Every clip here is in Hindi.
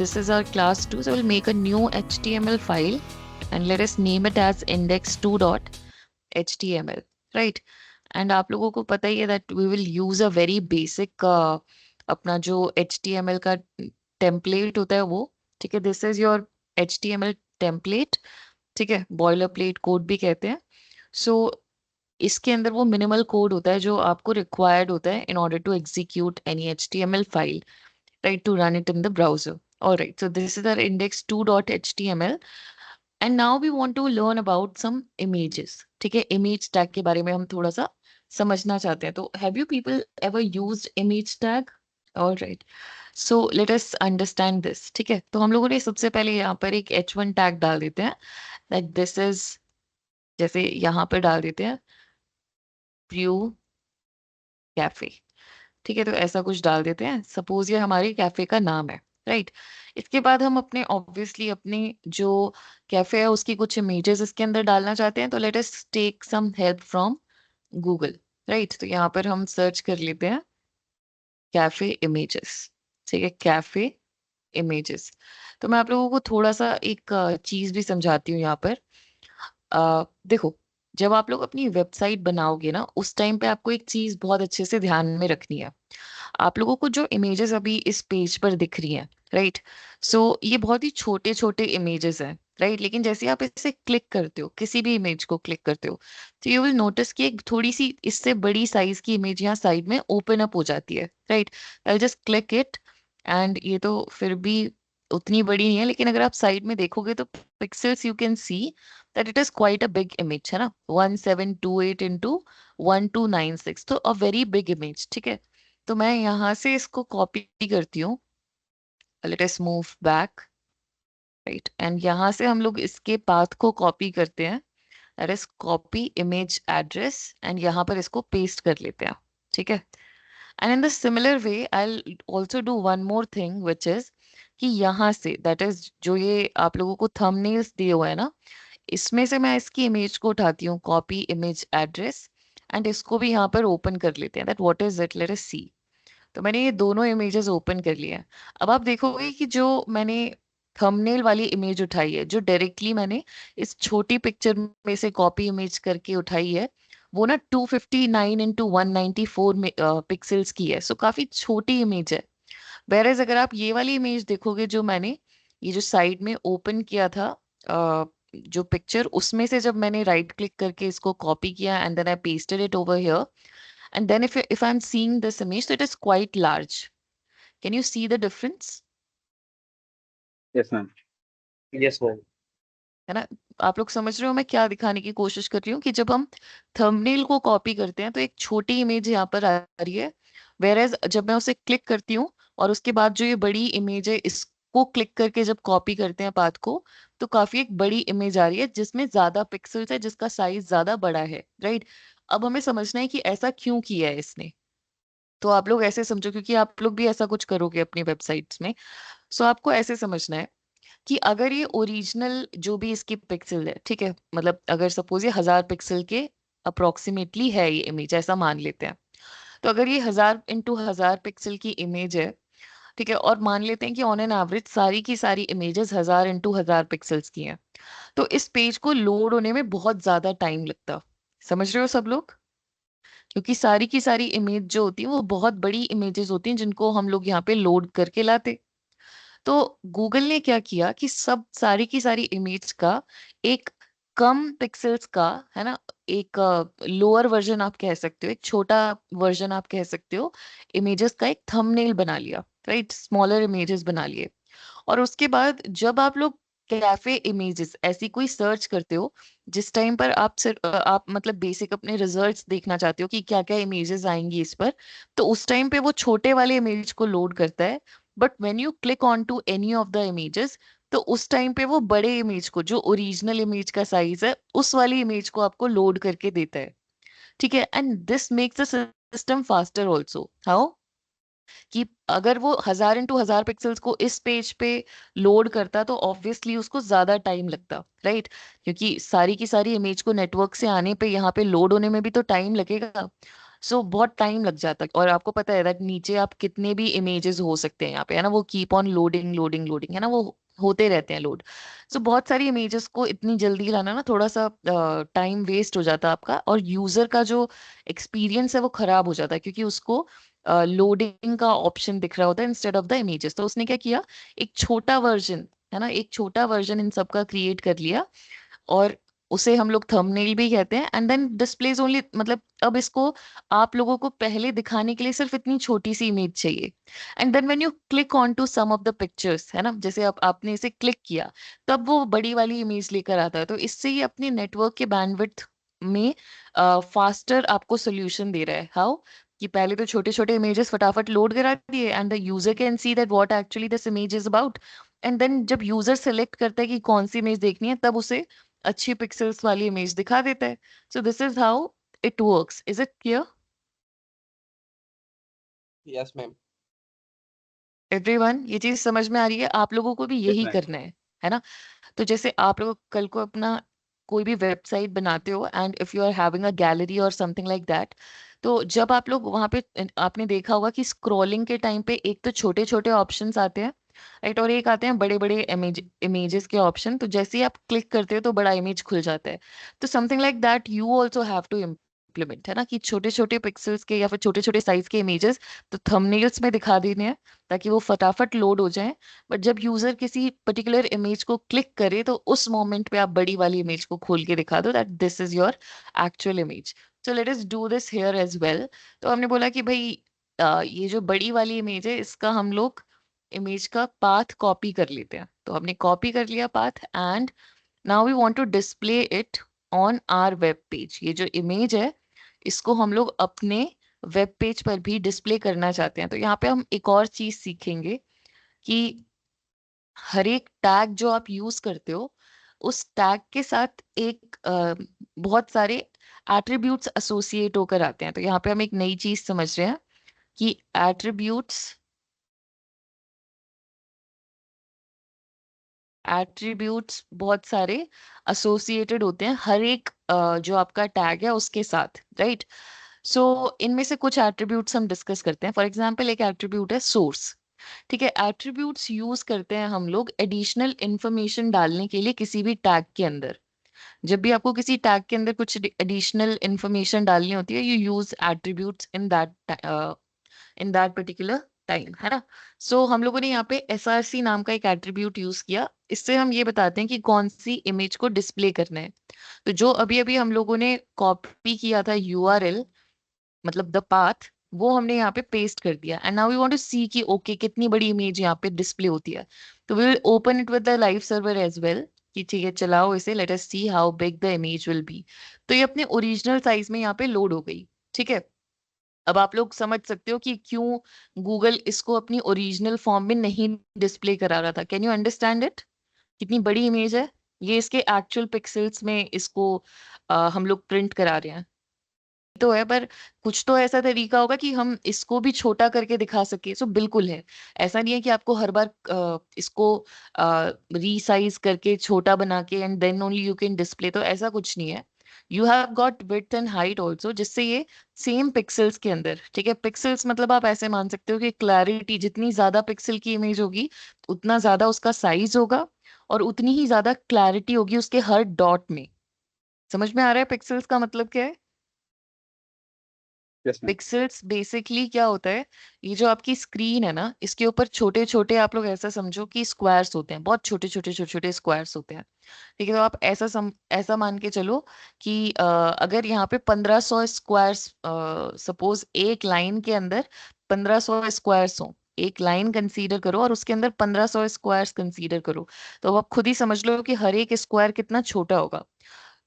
this is our class 2, so we'll make a new HTML file and let us name it as index2.html, right? And आप लोगों को पता ही है that we will use a very basic अपना जो HTML का template होता है वो, ठीक है, this is your HTML template, ठीक है, बॉयलर प्लेट कोड भी कहते हैं. सो इसके अंदर वो मिनिमल कोड होता है जो आपको रिक्वायर्ड होता है in order to execute any HTML file, right, to run it in the browser. All right, so this is our index2.html and now we want to learn about some images. ठीक है, image tag के बारे में हम थोड़ा सा समझना चाहते हैं. तो have you people ever used image tag? All right, so let us understand this. ठीक है, तो हम लोगों ने सबसे पहले यहाँ पर एक h1 tag डाल देते हैं that this is, जैसे यहाँ पर डाल देते हैं व्यू कैफे. ठीक है, तो ऐसा कुछ डाल देते हैं. सपोज ये हमारे कैफे का नाम है, राइट. इसके बाद हम अपने ऑब्वियसली अपनी जो कैफे है उसकी कुछ इमेजेस इसके अंदर डालना चाहते हैं. तो let us take some help from Google, right. तो यहाँ पर हम सर्च कर लेते हैं कैफे इमेजेस. ठीक है, कैफे इमेजेस. तो मैं आप लोगों को थोड़ा सा एक चीज भी समझाती हूँ यहाँ पर. देखो, जब आप लोग अपनी वेबसाइट बनाओगे ना उस टाइम पे आपको एक चीज बहुत अच्छे से ध्यान में रखनी है. आप लोगों को जो इमेजेस अभी इस पेज पर दिख रही हैं, राइट, सो ये बहुत ही छोटे छोटे इमेजेस हैं, राइट. लेकिन जैसे आप इसे क्लिक करते हो, किसी भी इमेज को क्लिक करते हो, तो यू विल नोटिस कि एक थोड़ी सी इससे बड़ी साइज की इमेज यहाँ साइड में ओपन अप हो जाती है, right. I just click it and ये तो फिर भी उतनी बड़ी नहीं है, लेकिन अगर आप साइड में देखोगे तो pixels you can see that it is quite a big image, है ना. 1728 इंटू 1296, तो अ वेरी बिग इमेज. ठीक है, तो मैं यहाँ से इसको कॉपी करती हूँ. Let us move back, right. And यहाँ से हम लोग इसके पाथ को कॉपी करते हैं. That is copy image address and यहाँ पर इसको पेस्ट कर लेते हैं. ठीक है, and in the similar way I also do one more thing which is कि यहाँ से दैट इज जो ये आप लोगों को थंबनेल्स दिए हुए हैं ना, इसमें से मैं इसकी इमेज को उठाती हूँ, कॉपी इमेज एड्रेस, एंड इसको भी यहाँ पर ओपन कर लेते हैं. That what is it, let us see. तो मैंने ये दोनों इमेजेस ओपन कर लिए हैं. अब आप देखोगे कि जो मैंने थंबनेल वाली इमेज उठाई है, जो डायरेक्टली मैंने इस छोटी पिक्चर में से कॉपी इमेज करके उठाई है, वो ना 259 इंटू 194 पिक्सल्स की है. सो काफी छोटी इमेज है. वेरएज अगर आप ये वाली इमेज देखोगे जो मैंने ये जो साइड में ओपन किया था, जो पिक्चर, उसमें से जब मैंने राइट क्लिक करके इसको कॉपी किया and then I pasted it over here, and then if I'm seeing this image, so it is quite large. Can you see the difference? Yes, ma'am. Yes, ma'am. है ना. आप लोग समझ रहे हो मैं क्या दिखाने की कोशिश कर रही हूँ कि जब हम थंबनेल को कॉपी करते हैं तो एक छोटी इमेज यहाँ पर आ रही है, वेरएज जब मैं उसे क्लिक करती हूँ और उसके बाद जो ये बड़ी इमेज है इसको क्लिक करके जब कॉपी करते हैं पाथ को, तो काफी एक बड़ी इमेज आ रही है जिसमें ज्यादा पिक्सल्स है, जिसका साइज ज्यादा बड़ा है, राइट. अब हमें समझना है कि ऐसा क्यों किया है इसने. तो आप लोग ऐसे समझो, क्योंकि आप लोग भी ऐसा कुछ करोगे अपनी वेबसाइट्स में. सो आपको ऐसे समझना है कि अगर ये ओरिजिनल जो भी इसकी पिक्सल है, ठीक है, मतलब अगर सपोज ये 1000 पिक्सल के अप्रोक्सीमेटली है ये इमेज, ऐसा मान लेते हैं. तो अगर ये 1000 इंटू 1000 पिक्सल की इमेज है, ठीक है, और मान लेते हैं कि ऑन एन एवरेज सारी की सारी इमेजेस 1000 इंटू 1000 पिक्सल्स की हैं, तो इस पेज को लोड होने में बहुत ज्यादा टाइम लगता. समझ रहे हो सब लोग, क्योंकि सारी की सारी इमेज जो होती है वो बहुत बड़ी इमेजेस होती हैं जिनको हम लोग यहाँ पे लोड करके लाते. तो गूगल ने क्या किया कि सब सारी की सारी इमेज का एक कम पिक्सेल्स का, है ना, एक लोअर वर्जन आप कह सकते हो, एक छोटा वर्जन आप कह सकते हो, इमेजेस का एक थंबनेल बना लिया, राइट, स्मॉलर इमेजेस बना लिए. और उसके बाद जब आप लोग कैफे इमेजेस ऐसी कोई सर्च करते हो, जिस टाइम पर आप सिर्फ आप मतलब बेसिक अपने रिजल्ट्स देखना चाहते हो कि क्या क्या इमेजेस आएंगी इस पर, तो उस टाइम पे वो छोटे वाले इमेज को लोड करता है. But when you click on to any of the images, तो उस टाइम पे वो बड़े इमेज को, जो ओरिजिनल इमेज का साइज है, उस वाली इमेज को आपको लोड करके देता है. ठीक है, and this makes the system faster also. How कि अगर वो 1000 इंटू 1000 पिक्सल्स को इस पेज पे लोड करता तो ऑब्वियसली उसको ज्यादा टाइम लगता, राइट, क्योंकि सारी की सारी इमेज को नेटवर्क से आने पे यहाँ पे लोड होने में भी तो टाइम लगेगा. सो बहुत टाइम लग जाता है, और आपको पता है दैट नीचे आप कितने भी इमेजेस हो सकते हैं यहाँ पे, है ना, वो keep on loading loading loading, है ना, वो होते रहते हैं लोड। सो बहुत सारी इमेजेस को इतनी जल्दी लाना ना, थोड़ा सा टाइम वेस्ट हो जाता है आपका, और यूजर का जो एक्सपीरियंस है वो खराब हो जाता है, क्योंकि उसको लोडिंग का ऑप्शन दिख रहा होता है इंस्टेड ऑफ द इमेजेस। तो उसने क्या किया, एक छोटा वर्जन, है ना, एक छोटा वर्जन इन सब का क्रिएट कर लिया, और उसे हम लोग थंबनेल भी कहते हैं, एंड देन डिस्प्लेज ओनली, मतलब अब इसको आप लोगों को पहले दिखाने के लिए सिर्फ इतनी छोटी सी इमेज चाहिए, and then when you click on to some of the pictures, है ना, जैसे आप आपने इसे क्लिक किया, तब वो बड़ी वाली इमेज लेकर आता है। तो इससे ये अपने नेटवर्क के बैंडविड्थ में फास्टर आपको सोल्यूशन दे रहा है। हाउ, कि पहले तो छोटे छोटे इमेजेस फटाफट लोड करा दिए, and the user can see that what actually this image is about, and then जब यूजर सेलेक्ट करता है कि कौन सी इमेज देखनी है, तब उसे अच्छी पिक्सेल्स वाली इमेज दिखा देता है। So this is how it works. Is it clear Yes, ma'am. Everyone? ये चीज समझ में आ रही है? आप लोगों को भी Yes, यही ma'am. करना है ना? तो जैसे आप लोग कल को अपना कोई भी वेबसाइट बनाते हो, and if you are having a gallery और समथिंग लाइक दैट, तो जब आप लोग वहां पे, आपने देखा होगा कि स्क्रॉलिंग के टाइम पे एक तो छोटे छोटे ऑप्शंस आते हैं, राइट, और एक आते हैं बड़े बड़े इमेजेस के ऑप्शन। तो जैसे ही आप क्लिक करते हो तो बड़ा इमेज खुल जाता है। तो something like that you also have to implement, है ना, कि छोटे छोटे पिक्सल्स के या फिर छोटे छोटे साइज के इमेजेस तो थंबनेल्स में दिखा देने हैं, ताकि वो फटाफट लोड हो जाए। बट जब यूजर किसी पर्टिकुलर इमेज को क्लिक करे, तो उस मोमेंट पे आप बड़ी वाली इमेज को खोल के दिखा दो that this is your actual image. So let us do this here as well. तो हमने बोला कि भाई ये जो बड़ी वाली इमेज है, इसका हम लोग इमेज का पाथ कॉपी कर लेते हैं। तो हमने कॉपी कर लिया path, and now we want to display it on our web page. ये जो इमेज है, इसको हम लोग अपने वेब पेज पर भी डिस्प्ले करना चाहते हैं। तो यहाँ पे हम एक और चीज सीखेंगे कि हर एक टैग जो आप यूज करते हो, उस टैग के साथ एक बहुत सारे एट्रीब्यूट्स एसोसिएट होकर आते हैं। तो यहाँ पे हम एक नई चीज समझ रहे हैं कि एट्रीब्यूट्स एट्रीब्यूट्स बहुत सारे एसोसिएटेड होते हैं हर एक जो आपका टैग है उसके साथ, राइट। सो इनमें से कुछ एट्रीब्यूट्स हम डिस्कस करते हैं। फॉर एग्जांपल, एक एट्रीब्यूट है सोर्स। ठीक है, एट्रीब्यूट्स यूज करते हैं हम लोग एडिशनल इंफॉर्मेशन डालने के लिए किसी भी टैग के अंदर। जब भी आपको किसी टैग के अंदर कुछ एडिशनल इंफॉर्मेशन डालनी होती है, you use attributes in that particular time, है ना। सो हम लोगों ने यहाँ पे SRC नाम का एक एट्रीब्यूट यूज किया। इससे हम ये बताते हैं कि कौन सी इमेज को डिस्प्ले करना है। तो जो अभी अभी हम लोगों ने कॉपी किया था URL, मतलब द पाथ, वो हमने यहाँ पे पेस्ट कर दिया, and now we want to see कि ओके कितनी बड़ी इमेज यहाँ पे डिस्प्ले होती है। तो we will open it with the live server as well, कि ठीक है चलाओ इसे, let us see how big the image will be. तो ये अपने ओरिजिनल साइज में यहाँ पे लोड हो गई। ठीक है, अब आप लोग समझ सकते हो कि क्यों गूगल इसको अपनी ओरिजिनल फॉर्म में नहीं डिस्प्ले करा रहा था। Can you understand it? कितनी बड़ी इमेज है ये, इसके एक्चुअल पिक्सल्स में इसको हम लोग प्रिंट करा रहे हैं। तो है, पर कुछ तो ऐसा तरीका होगा कि हम इसको भी छोटा करके दिखा सके। सो बिल्कुल है, ऐसा नहीं है कि आपको हर बार इसको रीसाइज करके छोटा बना के and then only you can display, तो ऐसा कुछ नहीं है। You have got width and height also, जिससे ये सेम पिक्सल्स के अंदर, ठीक है, पिक्सल्स मतलब आप ऐसे मान सकते हो कि क्लैरिटी, जितनी ज्यादा पिक्सल की इमेज होगी उतना ज्यादा उसका साइज होगा, और उतनी ही ज्यादा क्लैरिटी होगी उसके हर डॉट में। समझ में आ रहा है पिक्सल्स का मतलब क्या है? Yes, ma'am. पिक्सल्स बेसिकली क्या होता है, ये जो आपकी स्क्रीन है ना, इसके ऊपर छोटे छोटे, आप लोग ऐसा समझो कि स्क्वायर्स होते हैं, बहुत छोटे छोटे छोटे छोटे स्क्वायर्स होते हैं। ठीक है, तो आप ऐसा मान के चलो कि अगर यहाँ पे 1500 स्क्वायर्स, सपोज एक लाइन के अंदर 1500 स्क्वायर्स हो, एक लाइन कंसीडर करो और उसके अंदर 1500 स्क्वायर्स कंसीडर करो, तो अब आप खुद ही समझ लो कि हर एक स्क्वायर कितना छोटा होगा।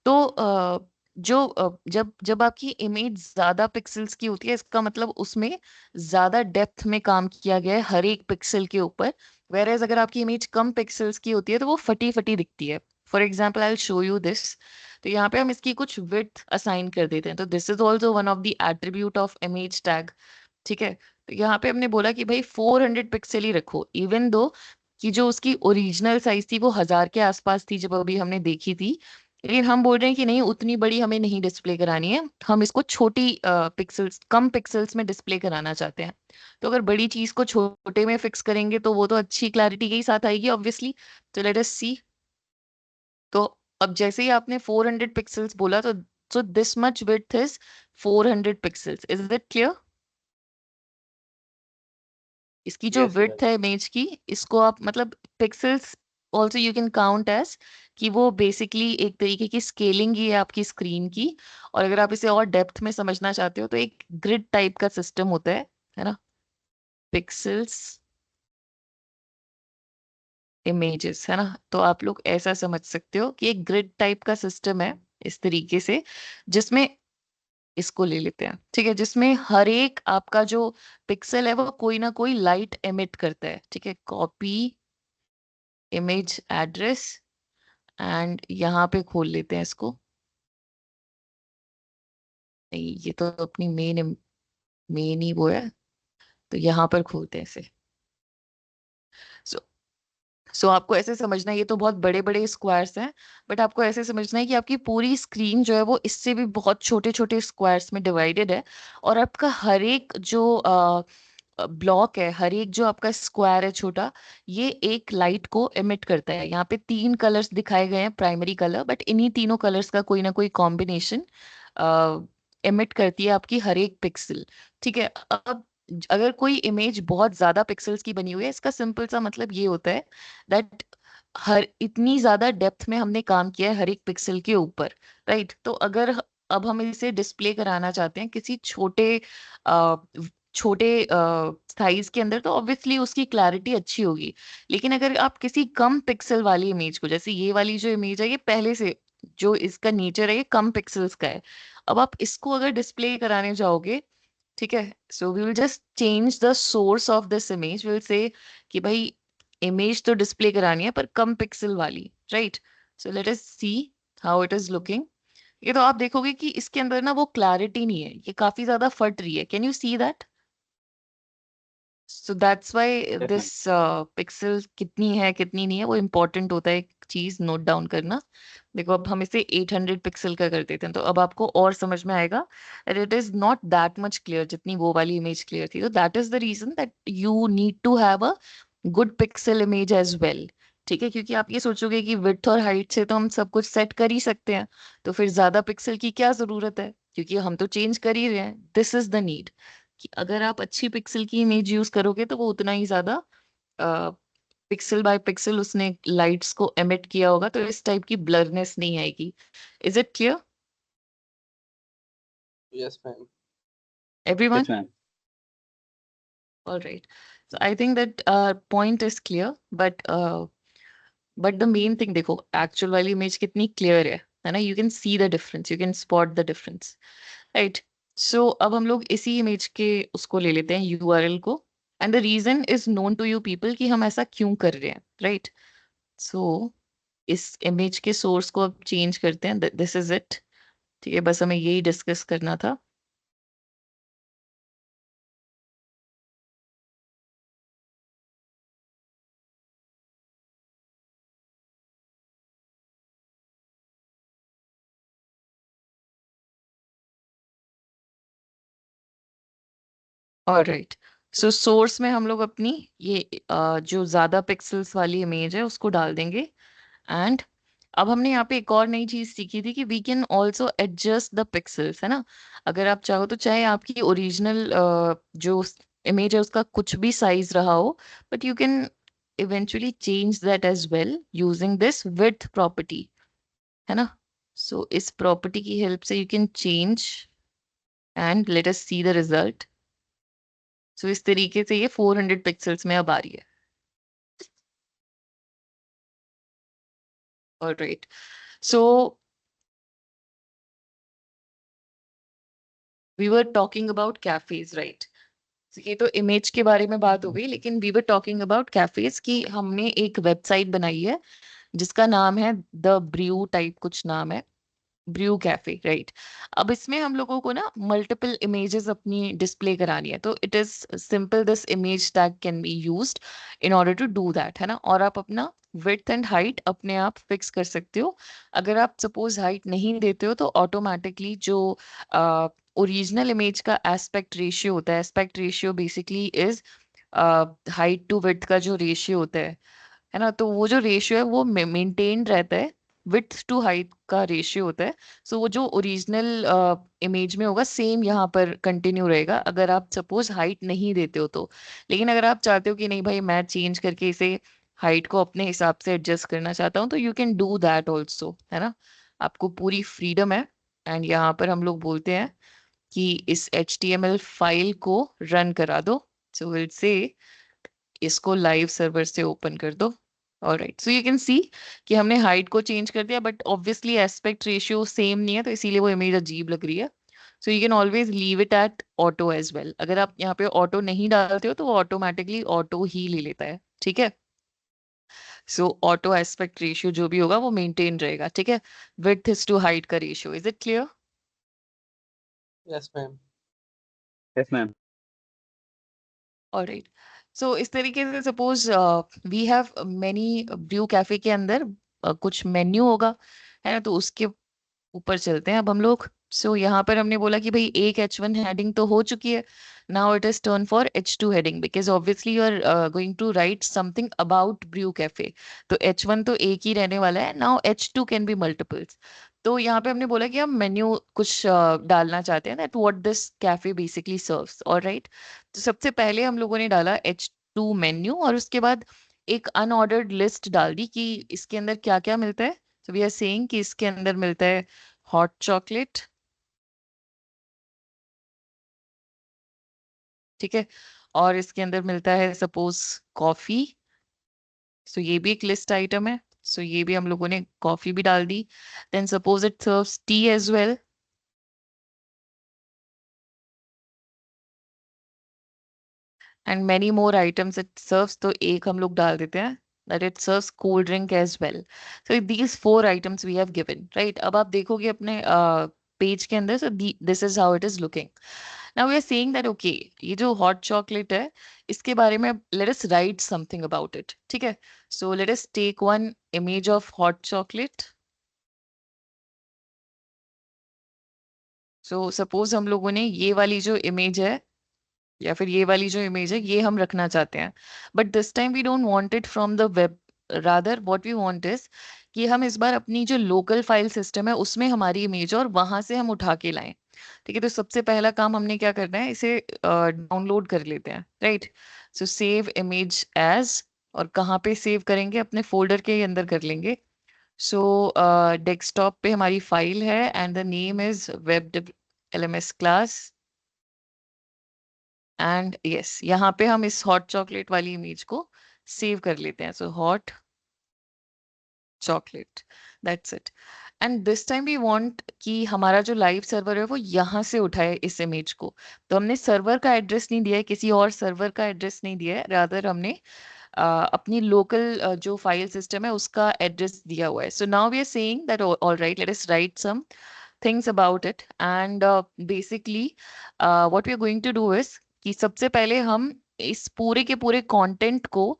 तो जब जब आपकी इमेज ज्यादा पिक्सेल्स की होती है, इसका मतलब उसमें ज्यादा डेप्थ में काम किया गया है हर एक पिक्सल के ऊपर। वेरएज अगर आपकी इमेज कम पिक्सेल्स की होती है तो वो फटी फटी दिखती है। For example, I will show you this. तो यहाँ पे हम इसकी कुछ विड्थ असाइन कर देते हैं। तो this is also one of the attribute of image tag. ठीक है, तो यहाँ पे हमने बोला कि भाई 400 पिक्सल ही रखो, इवन दो कि जो उसकी ओरिजिनल साइज थी वो 1000 के आसपास थी जब अभी हमने देखी थी। लेकिन हम बोल रहे हैं कि नहीं, उतनी बड़ी हमें नहीं डिस्प्ले करानी है, हम इसको छोटी पिक्सल्स, कम पिक्सल्स में डिस्प्ले कराना चाहते हैं। तो अगर बड़ी चीज को छोटे में फिक्स करेंगे तो वो तो अच्छी क्लैरिटी के ही साथ आएगी ऑब्वियसली। तो लेट अस सी। तो अब जैसे ही आपने 400 पिक्सल्स बोला, तो this much width is 400 pixels. Is it clear? इसकी जो Yes, विड्थ yes. है इमेज की, इसको आप मतलब pixels also you can count as, कि वो बेसिकली एक तरीके की स्केलिंग ही है आपकी स्क्रीन की। और अगर आप इसे और डेप्थ में समझना चाहते हो तो एक ग्रिड टाइप का सिस्टम होता है ना, पिक्सल्स इमेजेस, है ना। तो आप लोग ऐसा समझ सकते हो कि एक ग्रिड टाइप का सिस्टम है इस तरीके से, जिसमें इसको ले लेते हैं, ठीक है, जिसमें हर एक आपका जो पिक्सल है वो कोई ना कोई लाइट एमिट करता है, ठीक है। कॉपी इमेज एड्रेस, एंड यहाँ पे खोल लेते हैं इसको। नहीं, ये तो अपनी मेन ही वो है, तो यहाँ पर खोलते हैं इसे। सो सो आपको ऐसे समझना है, ये तो बहुत बड़े बड़े स्क्वायर्स हैं, बट आपको ऐसे समझना है कि आपकी पूरी स्क्रीन जो है वो इससे भी बहुत छोटे छोटे स्क्वायर्स में डिवाइडेड है। और आपका हर एक जो ब्लॉक है, हर एक जो आपका स्क्वायर है छोटा, ये एक लाइट को एमिट करता है। यहाँ पे 3 कलर्स दिखाए गए हैं प्राइमरी कलर, बट इन्हीं तीनों कलर्स का कोई ना कोई कॉम्बिनेशन एमिट करती है आपकी हर एक पिक्सल। ठीक है। अब अगर कोई इमेज बहुत ज्यादा पिक्सल्स की बनी हुई है, इसका सिंपल सा मतलब ये होता है दैट हर इतनी ज्यादा डेप्थ में हमने काम किया है हर एक पिक्सल के ऊपर, राइट। तो अगर अब हम इसे डिस्प्ले कराना चाहते हैं किसी छोटे साइज के अंदर, तो ऑब्वियसली उसकी क्लैरिटी अच्छी होगी। लेकिन अगर आप किसी कम पिक्सल वाली इमेज को, जैसे ये वाली जो इमेज है, ये पहले से जो इसका नेचर है ये कम पिक्सल्स का है, अब आप इसको अगर डिस्प्ले कराने जाओगे, ठीक है, so we will just change the source of this image, will say कि भाई इमेज तो डिस्प्ले करानी है पर कम पिक्सल वाली, right. So let us see how it is looking. ये तो आप देखोगे कि इसके अंदर ना वो क्लैरिटी नहीं है, ये काफी ज्यादा फट रही है। Can you see that? So that's why Yes, this ma'am. Pixel कितनी है कितनी नहीं है वो इम्पोर्टेंट होता है, एक चीज नोट डाउन करना। देखो अब हम इसे 800 पिक्सल का कर देते हैं, तो अब आपको और समझ में आएगा। It is not that much clear जितनी वो वाली इमेज क्लियर थी। तो that is the reason that you need to have a good pixel image as well. ठीक है, क्योंकि आप ये सोचोगे कि विड्थ और हाइट से तो हम सब कुछ सेट कर ही सकते हैं, तो फिर ज्यादा पिक्सल की क्या जरूरत है, क्योंकि हम तो चेंज कर ही रहे हैं। दिस इज द नीड, कि अगर आप अच्छी पिक्सल की इमेज यूज करोगे तो वो उतना ही ज्यादा पिक्सल बाय पिक्सल उसने लाइट्स को एमिट किया होगा, तो इस टाइप की ब्लरनेस नहीं आएगी। Is it clear Yes, ma'am. Everyone? Yes, ma'am. All right. So I think that point is clear, but the main thing, देखो एक्चुअल वाली इमेज कितनी क्लियर है ना, you can see the difference, you can spot the difference, right. So अब हम लोग इसी इमेज के उसको ले लेते हैं यूआरएल को, and the reason is known to you people कि हम ऐसा क्यों कर रहे हैं, राइट। सो इस इमेज के सोर्स को अब चेंज करते हैं, दिस इज इट। ठीक है, बस हमें यही डिस्कस करना था। ऑलराइट। सो सोर्स में हम लोग अपनी ये जो ज्यादा पिक्सल्स वाली इमेज है उसको डाल देंगे। एंड अब हमने यहाँ पे एक और नई चीज सीखी थी कि we can also adjust the pixels, है ना। अगर आप चाहो तो चाहे आपकी ओरिजिनल जो इमेज है उसका कुछ भी साइज रहा हो, but you can eventually change that as well using this width property, है ना। सो इस प्रॉपर्टी की हेल्प से you can change, and let us see the result. So इस तरीके से ये 400 पिक्सल्स में अब आ रही है। Alright. So we were talking about cafes, right. ये तो इमेज के बारे में बात हो गई, लेकिन we were talking about cafes की हमने एक वेबसाइट बनाई है जिसका नाम है द ब्रू टाइप कुछ नाम है, ब्रू कैफे, राइट। अब इसमें हम लोगों को ना मल्टीपल इमेजेस अपनी डिस्प्ले करानी है, तो it is simple, this image tag can be used in order to do that, है ना। और आप अपना विड्थ एंड हाइट अपने आप फिक्स कर सकते हो। अगर आप सपोज हाइट नहीं देते हो तो ऑटोमेटिकली जो ओरिजिनल इमेज का एस्पेक्ट रेशियो होता है, aspect ratio basically is height to width का जो रेशियो होता है ना, तो वो जो रेशियो है वो मेंटेन रहता है। विड्थ टू हाइट का रेशियो होता है। सो वो जो ओरिजिनल इमेज में होगा सेम यहाँ पर कंटिन्यू रहेगा, अगर आप सपोज हाइट नहीं देते हो तो। लेकिन अगर आप चाहते हो कि नहीं भाई मैं चेंज करके इसे हाइट को अपने हिसाब से एडजस्ट करना चाहता हूँ, तो you can do that also, है ना। आपको पूरी फ्रीडम है। एंड यहाँ पर हम लोग बोलते हैं कि इस HTML फाइल को रन करा दो। सो विल से इसको लाइव सर्वर से ओपन कर दो। ऑलराइट, सो यू कैन सी कि हमने हाइट को चेंज कर दिया, but obviously aspect ratio same नहीं है, तो इसीलिए वो इमेज अजीब लग रही है। So you can always leave it at auto as well. अगर आप यहाँ पे ऑटो नहीं डालते हो तो वो ऑटोमेटिकली ऑटो ही ले लेता है, ठीक है। सो ऑटो एस्पेक्ट रेशियो जो भी होगा वो मेंटेन रहेगा, ठीक है। विड्थ इज टू हाइट का ratio, is it clear? Yes, ma'am. Yes, ma'am. Alright, so इस तरीके से suppose we have many brew cafe के अंदर कुछ मेन्यू होगा, है ना, तो उसके ऊपर चलते हैं अब हम लोग। सो यहाँ पर हमने बोला कि भाई एक H1 हेडिंग तो हो चुकी है। Now it is turn for H2 heading, because obviously you are going to write something about brew cafe. तो H1 तो एक ही रहने वाला है। Now H2 can be multiples. तो यहाँ पे हमने बोला कि हम मेन्यू कुछ डालना चाहते हैं, that what this cafe basically serves, alright. तो सबसे पहले हम लोगों ने डाला H2 मेन्यू, और उसके बाद एक अनऑर्डर्ड लिस्ट डाल दी कि इसके अंदर क्या क्या मिलता है। तो वी आर सेइंग कि इसके अंदर मिलता है हॉट चॉकलेट, ठीक है। और इसके अंदर मिलता है सपोज कॉफी। सो ये भी एक लिस्ट आइटम है। सो ये भी हम लोगों ने कॉफी भी डाल दी। Then suppose it serves tea as well, and many more items it serves. तो एक हम लोग डाल देते हैं that it serves cold drink as well. So these 4 items we have given, right. अब आप देखोगे अपने पेज के अंदर, so this is how it is looking. Now we are saying that okay, ये जो हॉट चॉकलेट है इसके बारे में let us right something about it, ठीक है। So let us take one image of hot chocolate. So suppose हम लोगों ने ये वाली जो इमेज है, या फिर ये वाली जो इमेज है, ये हम रखना चाहते हैं। But this time we don't want it from the web, rather what we want is कि हम इस बार अपनी जो लोकल फाइल सिस्टम है उसमें हमारी इमेज और वहां से हम उठा के लाएं। ठीक है, तो सबसे पहला काम हमने क्या करना है, इसे डाउनलोड कर लेते हैं, right. So save image as, और कहाँ पे सेव करेंगे, अपने फोल्डर के अंदर कर लेंगे। सो डेस्कटॉप पे हमारी फाइल है and the name is web LMS class. And yes, यहाँ पे हम इस हॉट चॉकलेट वाली इमेज को सेव कर लेते हैं। So hot chocolate, that's it. And this time we want कि हमारा जो लाइव सर्वर है वो यहाँ से उठाए इस इमेज को। तो हमने सर्वर का एड्रेस नहीं दिया है, किसी और सर्वर का एड्रेस नहीं दिया है, रादर हमने अपनी लोकल जो फाइल सिस्टम है उसका एड्रेस दिया हुआ है। So now we are saying that all right, let us write some things about it. And basically what we are going to do is कि सबसे पहले हम इस पूरे के पूरे कंटेंट को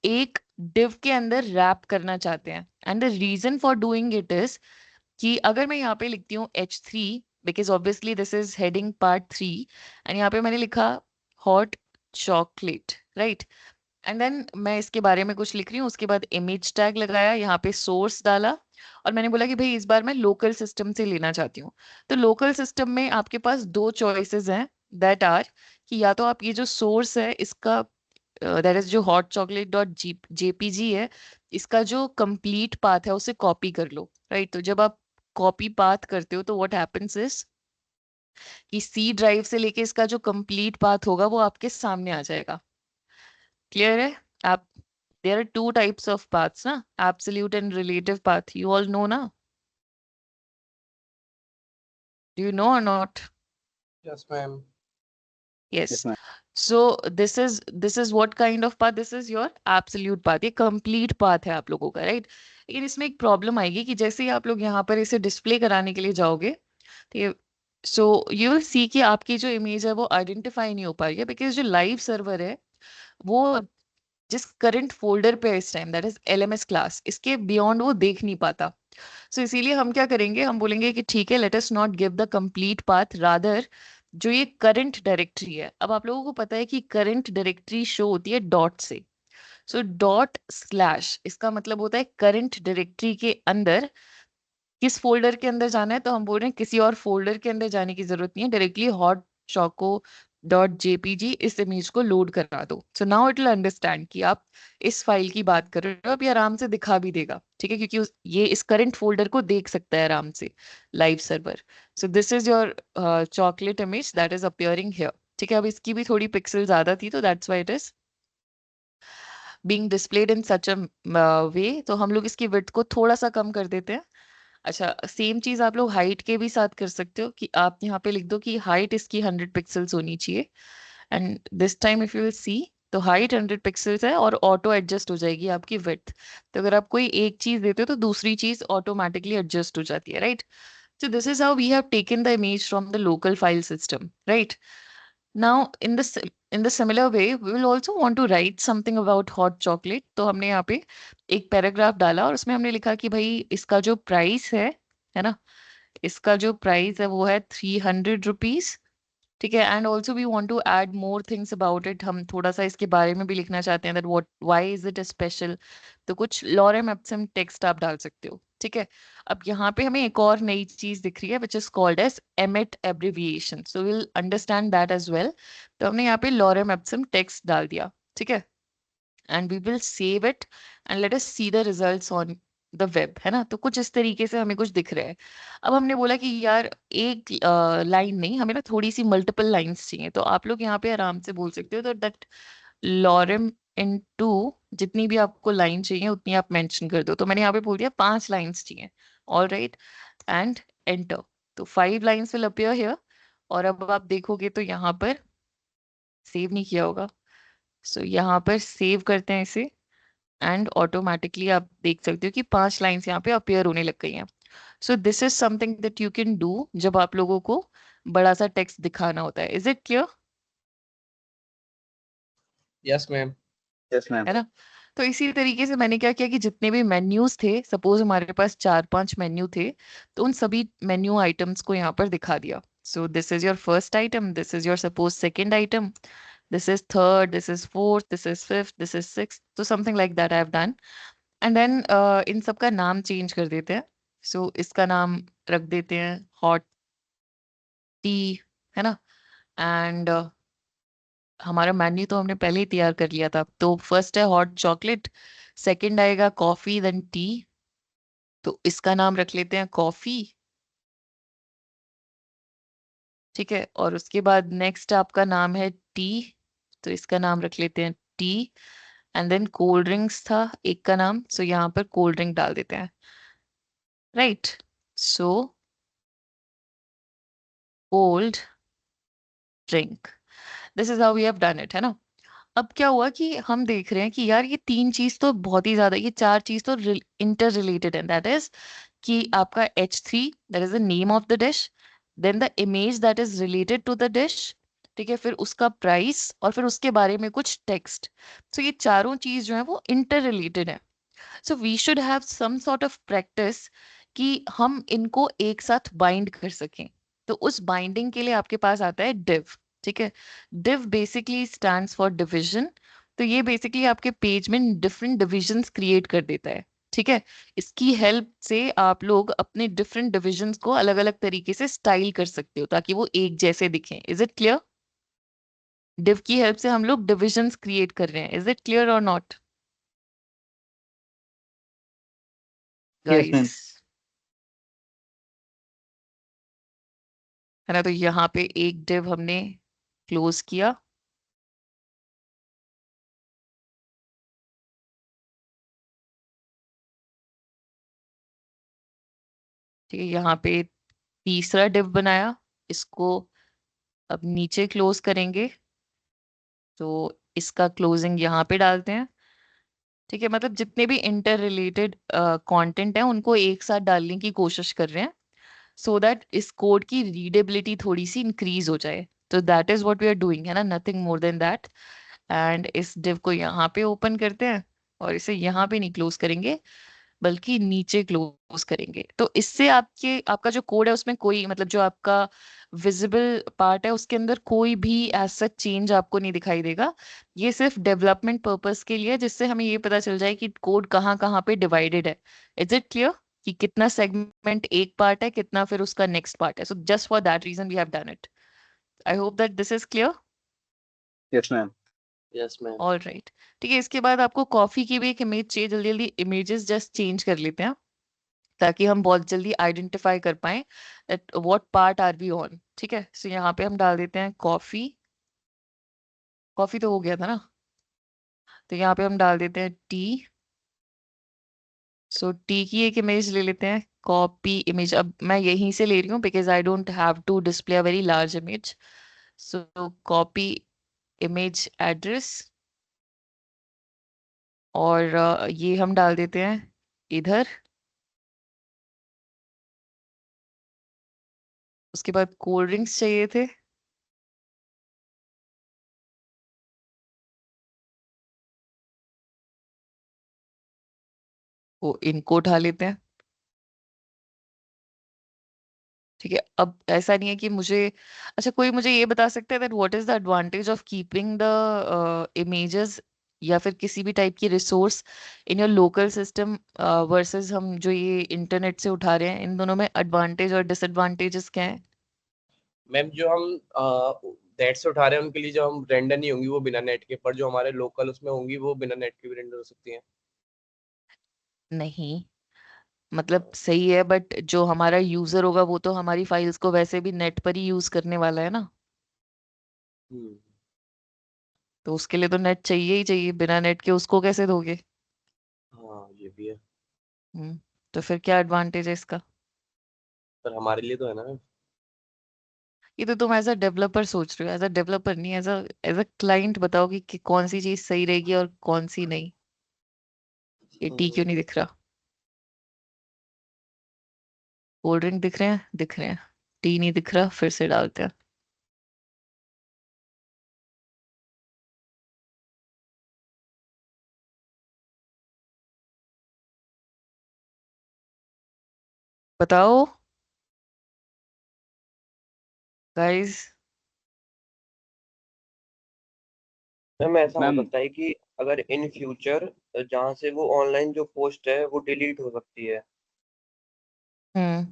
एक div के अंदर रैप करना चाहते हैं। And the reason for doing it is कि अगर मैं यहाँ पे लिखती हूँ H3, because obviously this is heading part 3, and यहाँ पे मैंने लिखा hot chocolate, right. And then मैं इसके बारे में कुछ लिख रही हूँ, उसके बाद इमेज टैग लगाया, यहाँ पे सोर्स डाला, और मैंने बोला कि भाई इस बार मैं लोकल सिस्टम से लेना चाहती हूँ। तो लोकल सिस्टम में आपके पास दो चॉइसेस हैं, दैट आर कि या तो आप ये जो सोर्स है इसका, दैट इज जो हॉट चॉकलेट डॉट JPG है, इसका जो कंप्लीट पाथ है उसे कॉपी कर लो, राइट। तो जब आप कॉपी पाथ करते हो तो व्हाट हैपेंस इज कि C ड्राइव से लेके इसका जो कंप्लीट पाथ होगा वो आपके सामने आ जाएगा। क्लियर है? आप, there are two types of paths ना, absolute and relative path, you all know ना, do you know or not? Yes, ma'am. Yes. Yes, ma'am. So this is what kind of path, this is your absolute path, ये कंप्लीट पाथ है आप लोगों का, राइट। लेकिन इसमें एक प्रॉब्लम आएगी कि जैसे ही आप लोग यहाँ पर इसे डिस्प्ले कराने के लिए जाओगे, ठीक है, सो यू विल सी कि आपकी जो इमेज है वो आइडेंटिफाई नहीं हो पा रही है, बिकॉज जो लाइव सर्वर है वो जिस करंट फोल्डर पे है इस time, that is LMS class, इसके बियॉन्ड वो देख नहीं पाता। सो इसीलिए हम क्या करेंगे, हम बोलेंगे कि ठीक है, let us not give the complete path, rather जो ये करंट डायरेक्टरी है, अब आप लोगों को पता है कि करंट डायरेक्टरी शो होती है डॉट से। सो डॉट स्लैश इसका मतलब होता है करंट डायरेक्टरी के अंदर किस फोल्डर के अंदर जाना है, तो हम बोल रहे हैं किसी और फोल्डर के अंदर जाने की जरूरत नहीं है, directly hot choco dot JPG इस इमेज को लोड करा दो। So now it will understand कि आप इस फाइल की बात कर रहे हो, अब ये आराम से दिखा भी देगा, ठीक है, क्योंकि ये इस करंट फोल्डर को देख सकता है आराम से live server. So this is your chocolate image that is appearing here, ठीक है। अब इसकी भी थोड़ी पिक्सल ज्यादा थी, तो that's why it is being displayed in such a way, तो हम लोग इसकी विड्थ को थोड़ा सा कम कर देते हैं। अच्छा, सेम चीज आप लोग हाइट के भी साथ कर सकते हो, कि आप यहाँ पे लिख दो कि हाइट इसकी 100 पिक्सल्स होनी चाहिए, and this time if you will see, तो हाइट 100 पिक्सल्स है और ऑटो एडजस्ट हो जाएगी आपकी विड्थ। तो अगर आप कोई एक चीज देते हो तो दूसरी चीज ऑटोमेटिकली एडजस्ट हो जाती है, right. So this is how we have taken the image from the local file system, right? Now, in the similar way, we will also want to write something about hot chocolate. तो हमने यहाँ पे एक पैराग्राफ डाला और उसमें हमने लिखा कि भाई इसका जो प्राइस है ना, इसका जो प्राइस है वो है 300 रुपीज, ठीक है। And also we want to add more things about it, हम थोड़ा सा इसके बारे में भी लिखना चाहते हैं, that what why is it special. तो कुछ लॉरेम एप्सम टेक्स्ट आप डाल सकते हो, ठीक है। अब यहाँ पे हमें एक और नई चीज दिख रही है which is called as emit abbreviation, so will understand that as well. तो हमने यहाँ पे लॉरेम एप्सम टेक्स्ट डाल दिया, ठीक है, and we will save it and let us see the results on the web, है ना। तो कुछ इस तरीके से हमें कुछ दिख रहा है। अब हमने बोला कि यार एक लाइन नहीं, हमें ना थोड़ी सी मल्टीपल लाइंस चाहिए, तो आप लोग यहाँ पे आराम से बोल सकते हो, तो दैट लॉरेम इन टू, जितनी भी आपको लाइन चाहिए उतनी आप मेंशन कर दो। तो मैंने यहाँ पे बोल दिया 5 लाइंस चाहिए, ऑल राइट, एंड एंटर। तो 5 लाइंस विल अपीयर हियर, और अब आप देखोगे तो यहाँ पर सेव नहीं किया होगा, सो यहाँ पर सेव करते हैं इसे, एंड ऑटोमेटिकली आप देख सकते हो कि 5 लाइंस यहाँ पे अपीयर होने लग गई हैं। सो this is something that you can do जब आप लोगों को बड़ा सा टेक्स्ट दिखाना होता है। Is it clear? Yes, ma'am. Yes, ma'am. है ना। तो इसी तरीके से मैंने क्या किया कि जितने भी मेन्यूज थे, सपोज हमारे पास 4-5 मेन्यू थे, तो उन सभी मेन्यू आइटम्स को यहाँ पर दिखा दिया। So this is your first item, this is your suppose second item, this is third, this is fourth, this is fifth, this is sixth, so something like that I have done. And then इन सब का नाम चेंज कर देते हैं। सो इसका नाम रख देते हैं हॉट टी, है ना। एंड हमारा मेन्यू तो हमने पहले ही तैयार कर लिया था, तो फर्स्ट है हॉट चॉकलेट, सेकंड आएगा कॉफी, देन टी, तो इसका नाम रख लेते हैं कॉफी, ठीक है। और उसके बाद नेक्स्ट आपका नाम है टी, तो इसका नाम रख लेते हैं tea. And then cold drinks था एक का नाम, सो यहाँ पर कोल्ड ड्रिंक डाल देते हैं, right. So cold drink, this is how we have done it, है ना। अब क्या हुआ कि हम देख रहे हैं कि यार ये 3 चीज तो बहुत ही ज्यादा, ये 4 चीज तो इंटर रिलेटेड है, दैट इज कि आपका H3 that is the name of the dish, then the image that is related to the dish, ठीक है, फिर उसका प्राइस, और फिर उसके बारे में कुछ टेक्स्ट। सो ये चारों चीज जो है वो इंटर रिलेटेड है। So we should have some sort of practice कि हम इनको एक साथ बाइंड कर सकें। तो उस बाइंडिंग के लिए आपके पास आता है div, ठीक है। div basically stands for division, तो ये बेसिकली आपके पेज में डिफरेंट डिविजन्स क्रिएट कर देता है, ठीक है। इसकी हेल्प से आप लोग अपने डिफरेंट डिविजन्स को अलग अलग तरीके से स्टाइल कर सकते हो ताकि वो एक जैसे दिखें। Is it clear? div की हेल्प से हम लोग डिविजन्स क्रिएट कर रहे हैं। इज इट क्लियर और नॉट Yes, ma'am. गाइस? है ना। तो यहाँ पे एक div हमने क्लोज किया, ठीक है। यहाँ पे तीसरा div बनाया, इसको अब नीचे क्लोज करेंगे, तो इसका क्लोजिंग यहाँ पे डालते हैं, ठीक है। मतलब जितने भी इंटर रिलेटेड कंटेंट है उनको एक साथ डालने की कोशिश कर रहे हैं, सो दैट इस कोड की रीडेबिलिटी थोड़ी सी इंक्रीज हो जाए। तो that is what we are doing, है ना, nothing more than that. And इस डिव को यहाँ पे ओपन करते हैं और इसे यहाँ पे नहीं क्लोज करेंगे बल्कि नीचे क्लोज करेंगे। तो इससे आपका जो कोड है उसमें कोई मतलब जो आपका विजिबल पार्ट है उसके अंदर कोई भी ऐसा चेंज आपको नहीं दिखाई देगा। ये सिर्फ डेवलपमेंट पर्पस के लिए है, जिससे हमें ये पता चल जाए कि कोड कहाँ कहाँ पे डिवाइडेड है। इज इट क्लियर कि कितना सेगमेंट एक पार्ट है, कितना फिर उसका नेक्स्ट पार्ट है? So just for that reason we have done it. I hope that this is clear. Yes, ma'am. Yes ma'am. All right, ठीक है। इसके बाद आपको कॉफी की भी एक इमेज चाहिए। जल्दी जल्दी इमेजेस जस्ट चेंज कर लेते हैं ताकि हम बहुत जल्दी आइडेंटिफाई कर पाए that what part are we on. ठीक है, सो यहाँ पे हम डाल देते हैं कॉफी। कॉफी तो हो गया था ना, तो यहाँ पे हम डाल देते हैं टी। सो टी की एक इमेज ले लेते हैं, कॉपी इमेज। अब मैं यहीं से ले रही हूँ because I don't have to display a very large image. So copy image address और ये हम डाल देते हैं इधर। उसके बाद कोल्ड ड्रिंक्स चाहिए थे, वो इनको उठा लेते हैं। ठीक है, अब ऐसा नहीं है कि मुझे, अच्छा कोई मुझे ये बता सकता है that what is the advantage of keeping the images या फिर किसी भी टाइप की resource in your local system versus हम जो ये इंटरनेट से उठा रहे हैं? इन दोनों में एडवांटेज और डिसएडवांटेजेस क्या हैं? मैम जो हम नेट से उठा रहे हैं उनके लिए जो हम रेंडर नहीं होंगी वो बिना नेट के, पर जो हमारे लोकल उसमें होंगी वो बिना नेट के भी रेंडर हो सकती हैं। नहीं, मतलब सही है बट जो हमारा यूजर होगा वो तो हमारी फाइल्स को वैसे भी नेट पर ही यूज करने वाला है ना, हम्म। तो उसके लिए तो नेट चाहिए ही चाहिए। बिना नेट के उसको कैसे दोगे? हाँ ये भी है। हम्म, तो फिर क्या एडवांटेज है इसका? पर हमारे लिए तो है ना मैम। ये तो तुम एज अ डेवलपर सोच रहे हो, एज अ डेवलपर नहीं, एज अ क्लाइंट बताओ कि कौन सी चीज सही रहेगी और कौन सी नहीं। ये टी क्यों नहीं दिख रहा? कोल्ड ड्रिंक दिख रहे हैं, दिख रहे हैं। टी नहीं दिख रहा, फिर से डालते हैं। बताओ गाइस। मैम ऐसा हो मैम, सकता है कि अगर इन फ्यूचर जहाँ से वो ऑनलाइन जो पोस्ट है वो डिलीट हो सकती है, हम्म,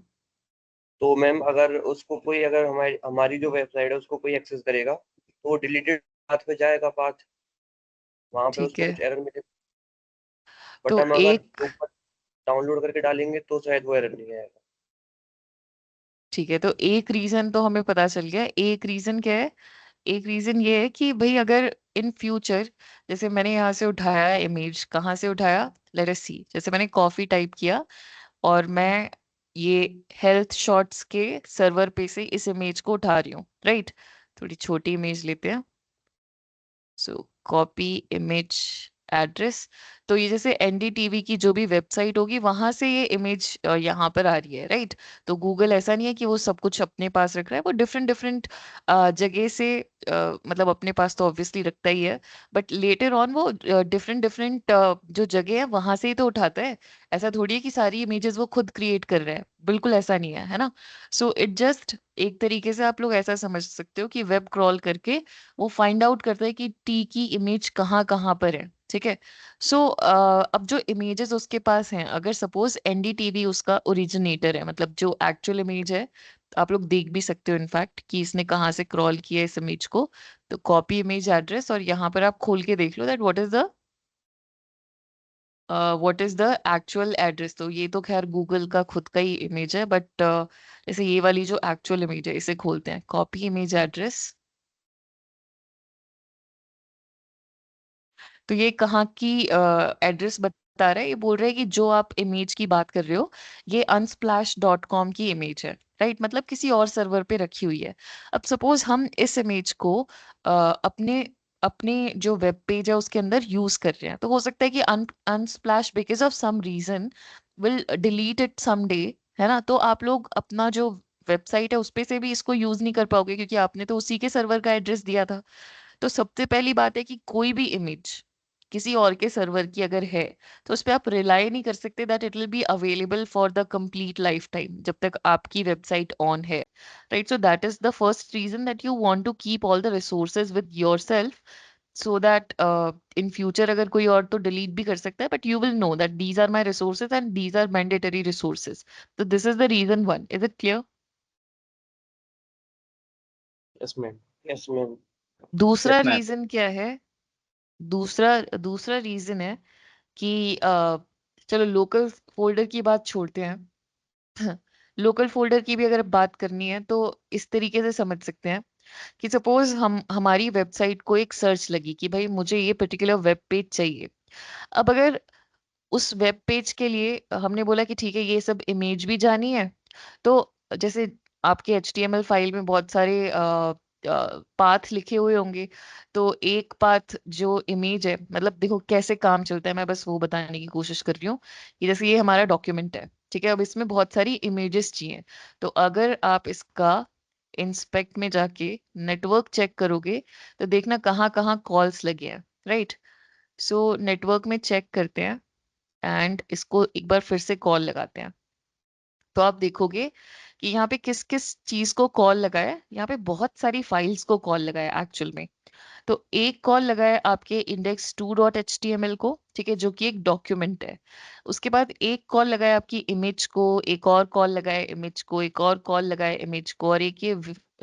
तो मैम अगर उसको कोई अगर हमारी हमारी जो वेबसाइट है उसको कोई एक्सेस करेगा तो वो डिलीटेड पाथ पे जाएगा, पाथ वहां पे ठीक उसको है। कुछ एरर मिले। बट तो हम अगर एक, ऊपर डाउनलोड करके डालेंगे तो शायद वो एरर नहीं आएगा। ठीक है, तो एक रीजन तो हमें पता चल गया। एक रीजन क्या है? एक रीजन ये है कि भाई अगर इन फ्यूचर, जैसे मैंने यहाँ से उठाया इमेज, कहाँ से उठाया, लेट अस सी, जैसे मैंने कॉफी टाइप किया और मैं ये हेल्थ शॉट्स के सर्वर पे से इस इमेज को उठा रही हूँ, राइट? थोड़ी छोटी इमेज लेते हैं। सो कॉपी इमेज एड्रेस। तो ये जैसे एनडीटीवी की जो भी वेबसाइट होगी वहां से ये इमेज यहाँ पर आ रही है, राइट? तो गूगल ऐसा नहीं है कि वो सब कुछ अपने पास रख रहा है, वो डिफरेंट डिफरेंट जगह से मतलब अपने पास तो ऑब्वियसली रखता ही है, बट लेटर ऑन वो डिफरेंट डिफरेंट जो जगह है वहां से ही तो उठाता है। ऐसा थोड़ी है कि सारी इमेजेस वो खुद क्रिएट कर रहा है, बिल्कुल ऐसा नहीं है ना। सो इट जस्ट, एक तरीके से आप लोग ऐसा समझ सकते हो कि वेब क्रॉल करके वो फाइंड आउट करता है कि टी की इमेज कहाँ कहाँ पर है। ठीक है, सो अब जो इमेजेस उसके पास हैं, अगर सपोज एनडीटीवी उसका ओरिजिनेटर है, मतलब जो एक्चुअल इमेज है, आप लोग देख भी सकते हो इनफैक्ट कि इसने कहाँ से क्रॉल किया इस इमेज को। तो कॉपी इमेज एड्रेस और यहाँ पर आप खोल के देख लो that what is the actual address. तो ये तो खैर गूगल का खुद का ही इमेज है, बट जैसे ये वाली जो एक्चुअल इमेज है इसे खोलते हैं, कॉपी इमेज एड्रेस। तो ये कहाँ की एड्रेस बता रहा है? ये बोल रहा है कि जो आप इमेज की बात कर रहे हो ये unsplash.com की इमेज है, राइट? मतलब किसी और सर्वर पे रखी हुई है। अब सपोज हम इस इमेज को अपने अपने जो वेब पेज है उसके अंदर यूज कर रहे हैं, तो हो सकता है कि Unsplash because of some reason will delete it someday, है ना? तो आप लोग अपना जो वेबसाइट है उस पे से भी इसको यूज नहीं कर पाओगे क्योंकि आपने तो उसी के सर्वर का एड्रेस दिया था। तो सबसे पहली बात है कि कोई भी इमेज किसी और के सर्वर की अगर है तो उस पर आप रिलाई नहीं कर सकते that it will be available for the complete lifetime जब तक आपकी वेबसाइट ऑन है, right? So that is the first reason that you want to keep all the resources with yourself, so that in future अगर कोई और तो डिलीट भी कर सकता है, but you will know that these are my resources and these are mandatory resources. तो this is the reason one. Is it clear? Yes ma'am, yes ma'am. दूसरा Yes, ma'am. रीजन क्या है? दूसरा दूसरा रीजन है कि चलो लोकल फोल्डर की बात छोड़ते हैं. लोकल फोल्डर की भी अगर बात करनी है तो इस तरीके से समझ सकते हैं कि सपोज हम हमारी वेबसाइट को एक सर्च लगी कि भाई मुझे ये पर्टिकुलर वेब पेज चाहिए. अब अगर उस वेब पेज के लिए हमने बोला कि ठीक है ये सब इमेज भी जानी है, तो जैसे आपके HTML फाइल में बहुत सारे पाथ लिखे हुए होंगे. तो एक पाथ जो इमेज है, मतलब देखो कैसे काम चलता है, मैं बस वो बताने की कोशिश कर रही हूँ कि जैसे ये हमारा डॉक्यूमेंट है, ठीक है, अब इसमें बहुत सारी इमेजेस चाहिए. तो अगर आप इसका इंस्पेक्ट में जाके नेटवर्क चेक करोगे तो देखना कहाँ कहाँ कॉल्स लगे हैं, राइट? सो नेटवर्क में चेक करते हैं एंड इसको एक बार फिर से कॉल लगाते हैं. तो आप देखोगे कि यहाँ पे किस किस चीज को कॉल लगाया है. यहाँ पे बहुत सारी फाइल्स को कॉल लगाया एक्चुअल में. तो एक कॉल लगाया आपके index2.html को, ठीक है, जो कि एक डॉक्यूमेंट है. उसके बाद एक कॉल लगाया आपकी इमेज को, एक और कॉल लगाया इमेज को, एक और कॉल लगाया इमेज को, और एक ये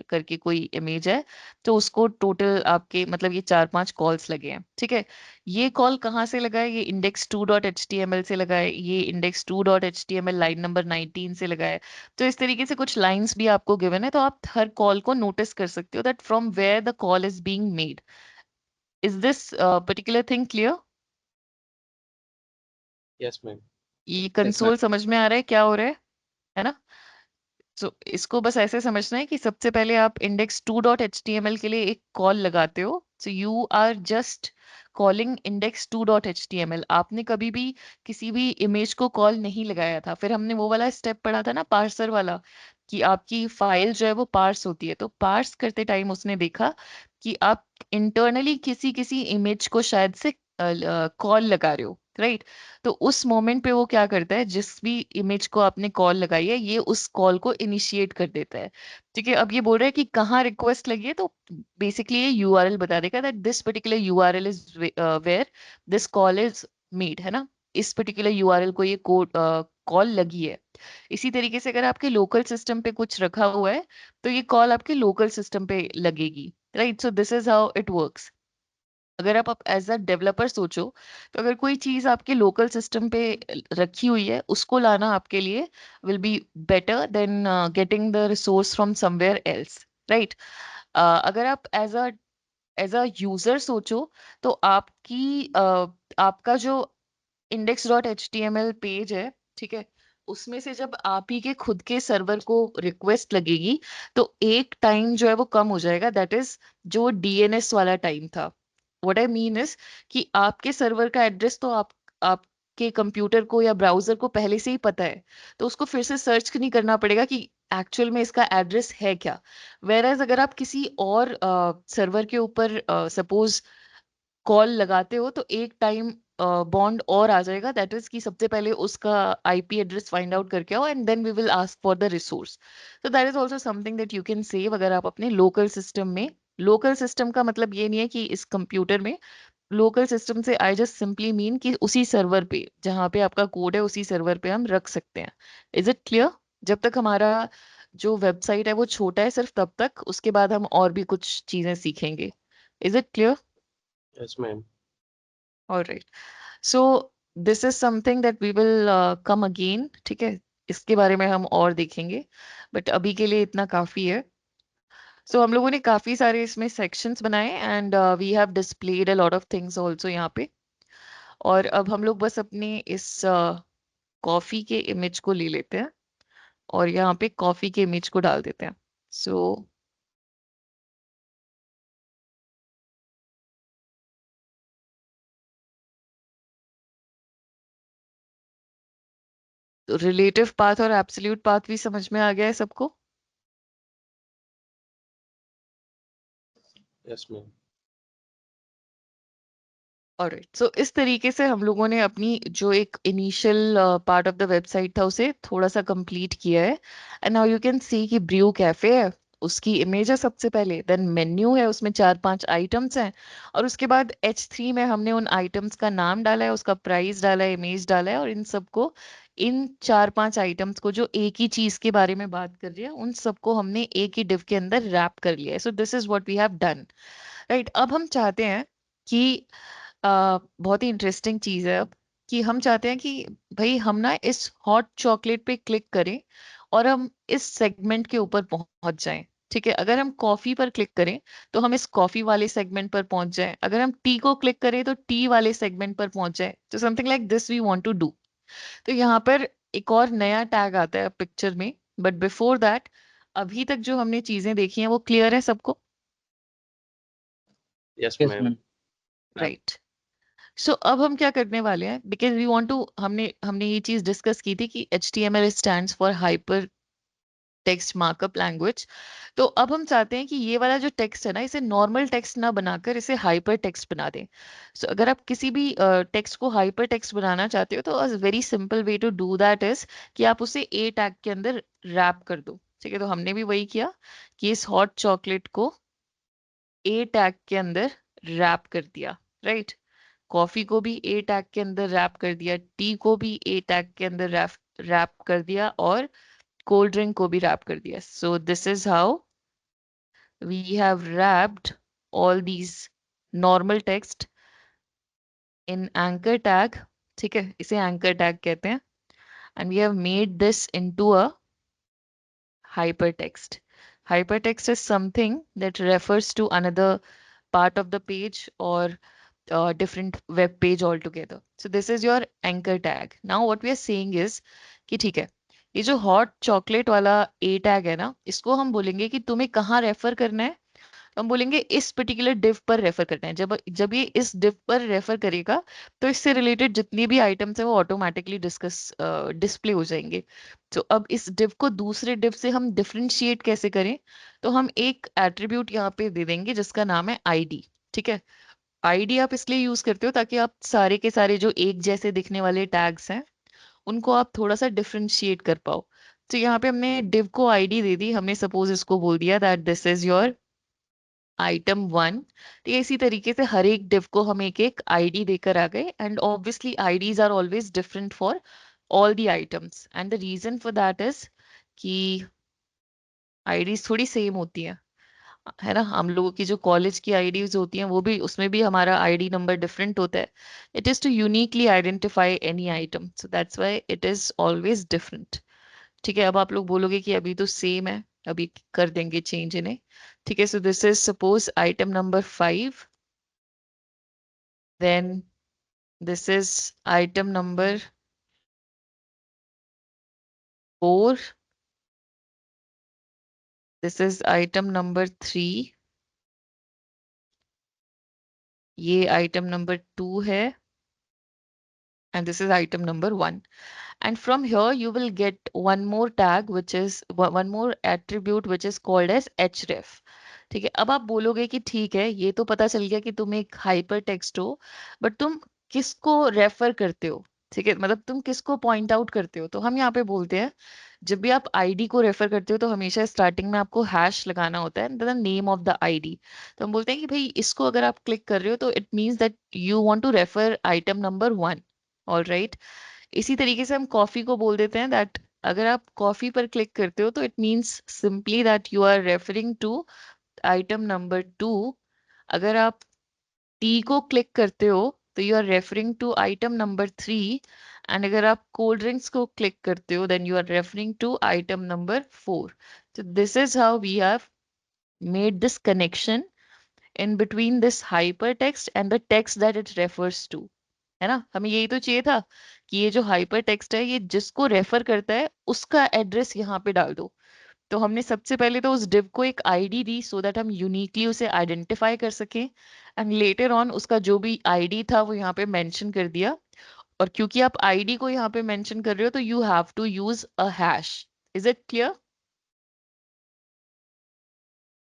करके कोई इमेज है. तो उसको टोटल आपके मतलब ये 4-5 कॉल्स लगे हैं, ठीक है. ये कॉल कहाँ से लगाए? ये index2.html से लगाए, ये index2.html लाइन नंबर 19 से लगाए. तो इस तरीके से कुछ लाइंस भी आपको गिवन है, तो आप हर कॉल को नोटिस कर सकते हो that from where the call is being made. Is this particular thing clear? Yes ma'am. ये Yes, ma'am. कंसोल समझ में आ रहा है क्या हो रहा है ना? सो इसको बस ऐसे समझना है कि सबसे पहले आप index2.html के लिए एक कॉल लगाते हो. So you are just calling index2.html. आपने कभी भी किसी भी इमेज को कॉल नहीं लगाया था. फिर हमने वो वाला स्टेप पढ़ा था ना, पार्सर वाला, कि आपकी फाइल जो है वो पार्स होती है. तो पार्स करते टाइम उसने देखा कि आप इंटरनली किसी किसी इमेज को शायद से कॉल लगा रहे हो, राइट? तो उस मोमेंट पे वो क्या करता है, जिस भी इमेज को आपने कॉल लगाई है ये उस कॉल को इनिशिएट कर देता है, ठीक है. अब ये बोल रहा है कि कहाँ रिक्वेस्ट लगी है, तो बेसिकली ये यूआरएल बता देगा that this particular URL is where this call is made, है ना? इस पर्टिकुलर यूआरएल को ये कोड कॉल लगी है. इसी तरीके से अगर आपके लोकल सिस्टम पे कुछ रखा हुआ है तो ये कॉल आपके लोकल सिस्टम पे लगेगी, right? So this is how it works. अगर आप एज अ डेवलपर सोचो तो अगर कोई चीज आपके लोकल सिस्टम पे रखी हुई है उसको लाना आपके लिए will be better than getting the resource from somewhere else, right? अगर आप एज अ यूजर सोचो तो आपका जो index.html पेज है, ठीक है, उसमें से जब आप ही के खुद के सर्वर को रिक्वेस्ट लगेगी तो एक टाइम जो है वो कम हो जाएगा, दैट इज जो DNS वाला टाइम था. व्हाट आई मीन इज कि आपके सर्वर का एड्रेस तो आपके कंप्यूटर को या ब्राउजर को पहले से ही पता है, तो उसको फिर से सर्च नहीं करना पड़ेगा कि एक्चुअल में इसका एड्रेस है क्या. वेर एज अगर आप किसी और सर्वर के ऊपर सपोज कॉल लगाते हो तो एक टाइम बॉन्ड और आ जाएगा, दैट इज कि सबसे पहले उसका IP एड्रेस फाइंड आउट करके आओ and then we will ask for the resource. तो that is also something that you can save अगर आप अपने लोकल सिस्टम में. लोकल सिस्टम का मतलब ये नहीं है कि इस कंप्यूटर में, लोकल सिस्टम से आई जस्ट सिंपली मीन कि उसी सर्वर पे जहाँ पे आपका कोड है उसी सर्वर पे हम रख सकते हैं. Is it clear? जब तक हमारा जो वेबसाइट है वो छोटा है सिर्फ तब तक, उसके बाद हम और भी कुछ चीजें सीखेंगे. Is it clear? Yes ma'am. Alright. So this is something that we will come again, ठीक है, इसके बारे में हम और देखेंगे, बट अभी के लिए इतना काफी है. सो हम लोगों ने काफी सारे इसमें सेक्शंस बनाए and we have displayed a lot of things also यहाँ पे. और अब हम लोग बस अपने इस कॉफी के इमेज को ले लेते हैं और यहाँ पे कॉफी के इमेज को डाल देते हैं. सो रिलेटिव पाथ और एब्सोल्यूट पाथ भी समझ में आ गया है सबको? Yes ma'am. ऑलराइट, सो इस तरीके से हम लोगों ने अपनी जो एक initial part of the website था उसे थोड़ा सा कंप्लीट किया है। एंड नाउ यू कैन सी कि ब्रू कैफे है, उसकी इमेज है सबसे पहले, देन मेन्यू है, उसमें 4-5 आइटम्स हैं, और उसके बाद H3 में हमने उन आइटम्स का नाम डाला है, उसका प्राइस डाला है, इमेज डाला है, और इन सबको, इन 4-5 आइटम्स को जो एक ही चीज के बारे में बात कर रही है, उन सबको हमने एक ही डिव के अंदर रैप कर लिया है। So this is what we have done, right. अब हम चाहते हैं कि बहुत ही इंटरेस्टिंग चीज है अब, कि हम चाहते हैं कि भाई हम ना इस हॉट चॉकलेट पे क्लिक करें और हम इस सेगमेंट के ऊपर पहुंच जाएं। ठीक है, अगर हम कॉफी पर क्लिक करें तो हम इस कॉफी वाले सेगमेंट पर पहुंच जाएं, अगर हम टी को क्लिक करें तो टी वाले सेगमेंट पर पहुंच जाएं। तो something like this we want to do. तो यहाँ पर एक और नया टैग आता है पिक्चर में, बट बिफोर दैट, अभी तक जो हमने चीजें देखी हैं वो क्लियर है सबको? Yes Yes, ma'am. ma'am. Right. So अब हम क्या करने वाले हैं, बिकॉज वी वांट टू, हमने हमने ये चीज डिस्कस की थी कि HTML stands for hyper text markup language. तो अब हम चाहते हैं कि ये वाला जो टेक्स्ट है ना, इसे नॉर्मल टेक्स्ट ना बनाकर इसे हाइपर टेक्स्ट बना दें। सो अगर आप किसी भी टेक्स्ट को हाइपर टेक्स्ट बनाना चाहते हो तो a very simple way to do that is कि आप उसे ए टैग के अंदर रैप कर दो। ठीक है, तो हमने भी वही किया कि इस हॉट चॉकलेट को ए टैग के अंदर रैप कर दिया, राइट। कॉफी को भी ए टैग के अंदर रैप कर दिया, टी को भी ए टैग के अंदर रैप रैप कर दिया, और कोल्ड ड्रिंक को भी रैप कर दिया। So this is how we have wrapped all these normal text in anchor tag. ठीक है, इसे एंकर टैग कहते हैं। And we have made this into a hypertext. Hypertext is something that refers to another part of the page or different web page altogether. So this is your anchor tag. Now what we are saying is कि ठीक है, ये जो हॉट चॉकलेट वाला ए टैग है ना, इसको हम बोलेंगे कि तुम्हें कहाँ रेफर करना है। तो हम बोलेंगे इस पर्टिकुलर डिव पर रेफर करना है। जब जब ये इस डिव पर रेफर करेगा तो इससे रिलेटेड जितनी भी आइटम्स है वो ऑटोमेटिकली डिस्प्ले हो जाएंगे। तो अब इस डिव को दूसरे डिव से हम डिफरेंशिएट कैसे करें, तो हम एक एट्रीब्यूट यहाँ पे दे देंगे जिसका नाम है आईडी। ठीक है, आईडी आप इसलिए यूज करते हो ताकि आप सारे के सारे जो एक जैसे दिखने वाले टैग्स हैं उनको आप थोड़ा सा डिफरेंशिएट कर पाओ। तो यहाँ पे हमने डिव को आईडी दे दी, हमने सपोज इसको बोल दिया that this is your item 1। तो ये इसी तरीके से हर एक डिव को हम एक एक आईडी देकर आ गए, and obviously IDs are always different for all the items, and the reason for that is कि आईडीज थोड़ी सेम होती हैं, है ना। हम लोगों की जो कॉलेज की आईडीज होती हैं वो भी, उसमें भी हमारा आईडी नंबर डिफरेंट होता है। It is to uniquely identify any item, so that's why it is always different. ठीक है, अब आप लोग बोलोगे कि अभी तो सेम है, अभी कर देंगे चेंज इन्हें। ठीक है, so this is suppose item number 5, then this is item number 4, this is item number 3, ये आइटम नंबर 2 है, and this is item number 1. And from here you will get one more tag which is one more attribute which is called as href. ठीक है, अब आप बोलोगे कि ठीक है, ये तो पता चल गया कि तुम एक हाइपर टेक्स्ट हो, बट तुम किसको रेफर करते हो। ठीक है, मतलब तुम किसको पॉइंट आउट करते हो। तो हम यहाँ पे बोलते हैं, जब भी आप आईडी को रेफर करते हो तो हमेशा स्टार्टिंग में आपको हैश लगाना होता है, the name of the ID. तो हम बोलते हैं कि भाई इसको अगर आप क्लिक कर रहे हो तो it means that you want to refer item number 1। All right, इसी तरीके से हम कॉफी को बोल देते हैं दैट अगर आप कॉफी पर क्लिक करते हो तो it means simply that you are referring to item number 2। अगर आप टी को क्लिक करते हो तो you are referring to item number 3, and अगर आप कोल्ड ड्रिंक्स को क्लिक करते हो then you are referring to item number 4। तो this is how we have made this connection in between this hypertext and the text that it refers to, है ना। हमें यही तो चाहिए था कि ये जो हाइपर टेक्स्ट है ये जिसको रेफर करता है उसका एड्रेस यहाँ पे डाल दो। तो हमने सबसे पहले तो उस डिव को एक आईडी दी सो दैट हम यूनिकली उसे आइडेंटिफाई कर सकें, एंड लेटर ऑन उसका जो भी आईडी था वो यहाँ पे मेंशन कर दिया। और क्योंकि आप आईडी को यहाँ पे मेंशन कर रहे हो तो you have to use a hash. Is it clear?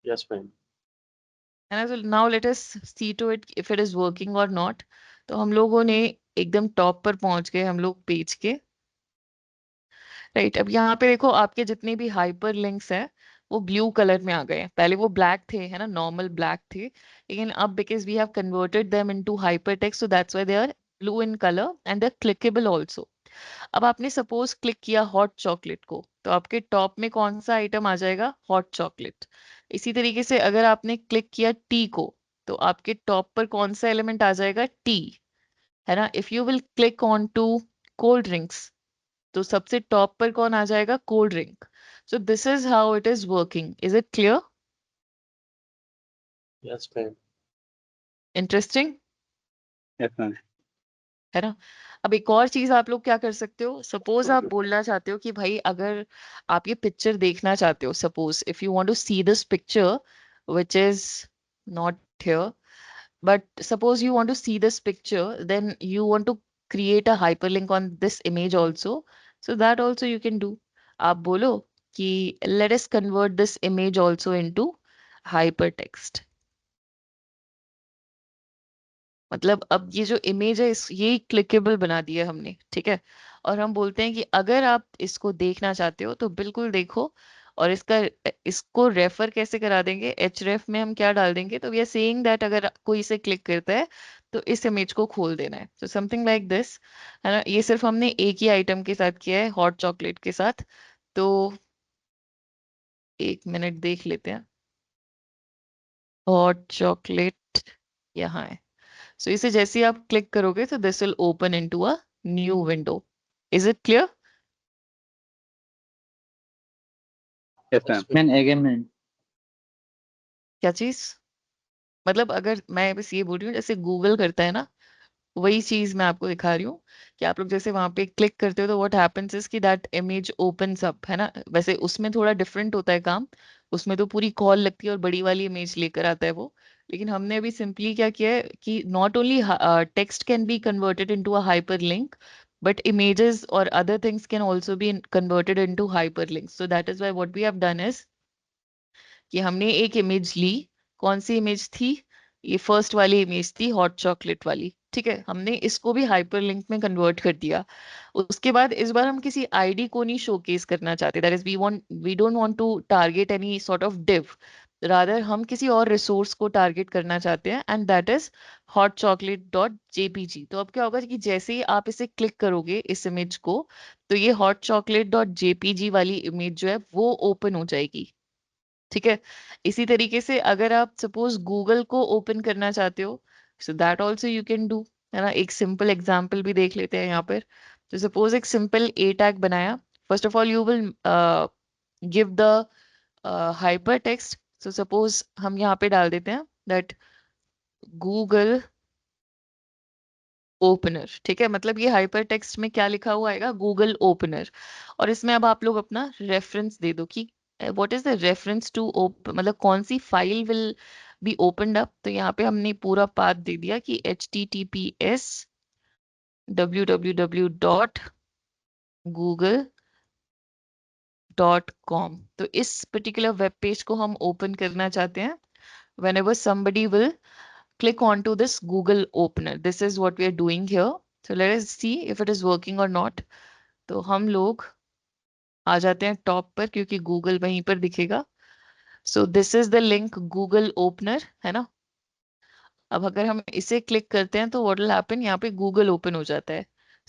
Yes ma'am. And so now let us see to it if it is working or not. तो हम लोगों ने एकदम टॉप पर पहुंच गए हम लोग पेज के। राइट, अब यहाँ पे देखो आपके जितने भी हाइपर लिंक्स हैं वो ब्लू कलर में आ गए हैं। पहले वो ब्लैक थे, है ना, नॉर्मल ब्लैक थे, लेकिन अब because we have converted them into hypertext, so that's why they are blue in colour and they are clickable also. अब आपने सपोज क्लिक किया हॉट चॉकलेट को, तो आपके टॉप में कौन सा आइटम आ जाएगा? Hot chocolate. इसी तरीके से अगर आपने क्लिक किया टी को, तो आपके टॉप पर कौन सा एलिमेंट आ जाएगा? टी, है ना। If you will click on to cold drinks, तो सबसे टॉप पर कौन आ जाएगा? Cold drink. So this is how it is working. Is it clear? Yes ma'am. Interesting, Yes, ma'am. है ना। अब एक और चीज आप लोग क्या कर सकते हो, सपोज आप बोलना चाहते हो कि भाई अगर आप ये पिक्चर देखना चाहते हो, suppose if you want to see this picture which is not here, but suppose you want to see this picture, then you want to create a hyperlink on this image also, so that also you can do. आप बोलो कि let us convert this image also into hypertext। मतलब अब ये जो इमेज है ये क्लिकेबल बना दिया हमने, ठीक है। और हम बोलते हैं कि अगर आप इसको देखना चाहते हो तो बिल्कुल देखो। और इसको रेफर कैसे करा देंगे? एच रेफ में हम क्या डाल देंगे? तो वी आर सेइंग दैट अगर कोई इसे क्लिक करता है तो इस इमेज को खोल देना है, तो समथिंग लाइक दिस, है ना। ये सिर्फ हमने एक ही आइटम के साथ किया है, हॉट चॉकलेट के साथ। तो एक मिनट देख लेते हैं। हॉट चॉकलेट यहाँ है। सो इसे जैसे ही आप क्लिक करोगे तो this will open into a new window. Is it clear? Yes, ma'am. Man again man क्या चीज? मतलब अगर मैं बस ये बोल रही हूँ जैसे गूगल करता है ना, वही चीज मैं आपको दिखा रही हूँ कि आप लोग जैसे वहां पे क्लिक करते हो तो व्हाट हैपेंस इज कि दैट इमेज ओपन्स अप, है ना। वैसे उसमें थोड़ा डिफरेंट होता है काम, उसमें तो पूरी कॉल लगती है और बड़ी वाली इमेज लेकर आता है वो। लेकिन हमने अभी सिंपली क्या किया है कि not only text can be converted into a hyperlink, but images और other things can also be converted into hyperlink. So that is why what we have done is कि हमने एक इमेज ली। कौन सी इमेज थी? ये फर्स्ट वाली इमेज थी, हॉट चॉकलेट वाली, ठीक है। हमने इसको भी हाइपरलिंक में कन्वर्ट कर दिया। उसके बाद इस बार हम किसी आईडी को नहीं शोकेस करना चाहते, that is we don't want to target any sort of div, rather हम किसी और रिसोर्स को टारगेट करना चाहते हैं, and that is hot chocolate dot JPG. तो अब क्या होगा कि जैसे ही आप इसे क्लिक करोगे इस इमेज को, तो ये हॉट चॉकलेट डॉट जेपीजी वाली इमेज जो है वो ओपन हो जाएगी, ठीक है। इसी तरीके से अगर आप सपोज गूगल को ओपन करना चाहते हो, so that also you can do, है ना। एक सिंपल एग्जाम्पल भी देख लेते हैं यहाँ पर। तो सपोज एक सिंपल ए टैग बनाया। First of all you will give the hyper text. So suppose हम यहाँ पे डाल देते हैं दैट गूगल ओपनर, ठीक है। मतलब ये हाइपर टेक्स्ट में क्या लिखा हुआ आएगा? Google opener. और इसमें अब आप लोग अपना रेफरेंस दे दो कि what is the reference to मतलब कौन सी file will be opened up. तो यहाँ पे हमने पूरा पाथ दे दिया कि https www.google.com। तो इस पर्टिकुलर वेब पेज को हम ओपन करना चाहते हैं whenever somebody will click onto this Google opener. This is what we are doing here. So let us see if it is working or not. तो हम लोग आ जाते हैं टॉप पर क्योंकि गूगल वहीं पर दिखेगा। सो this is the link Google opener, है ना। अब अगर हम इसे क्लिक करते हैं तो व्हाट विल हैपन, यहाँ पे गूगल ओपन हो जाता है।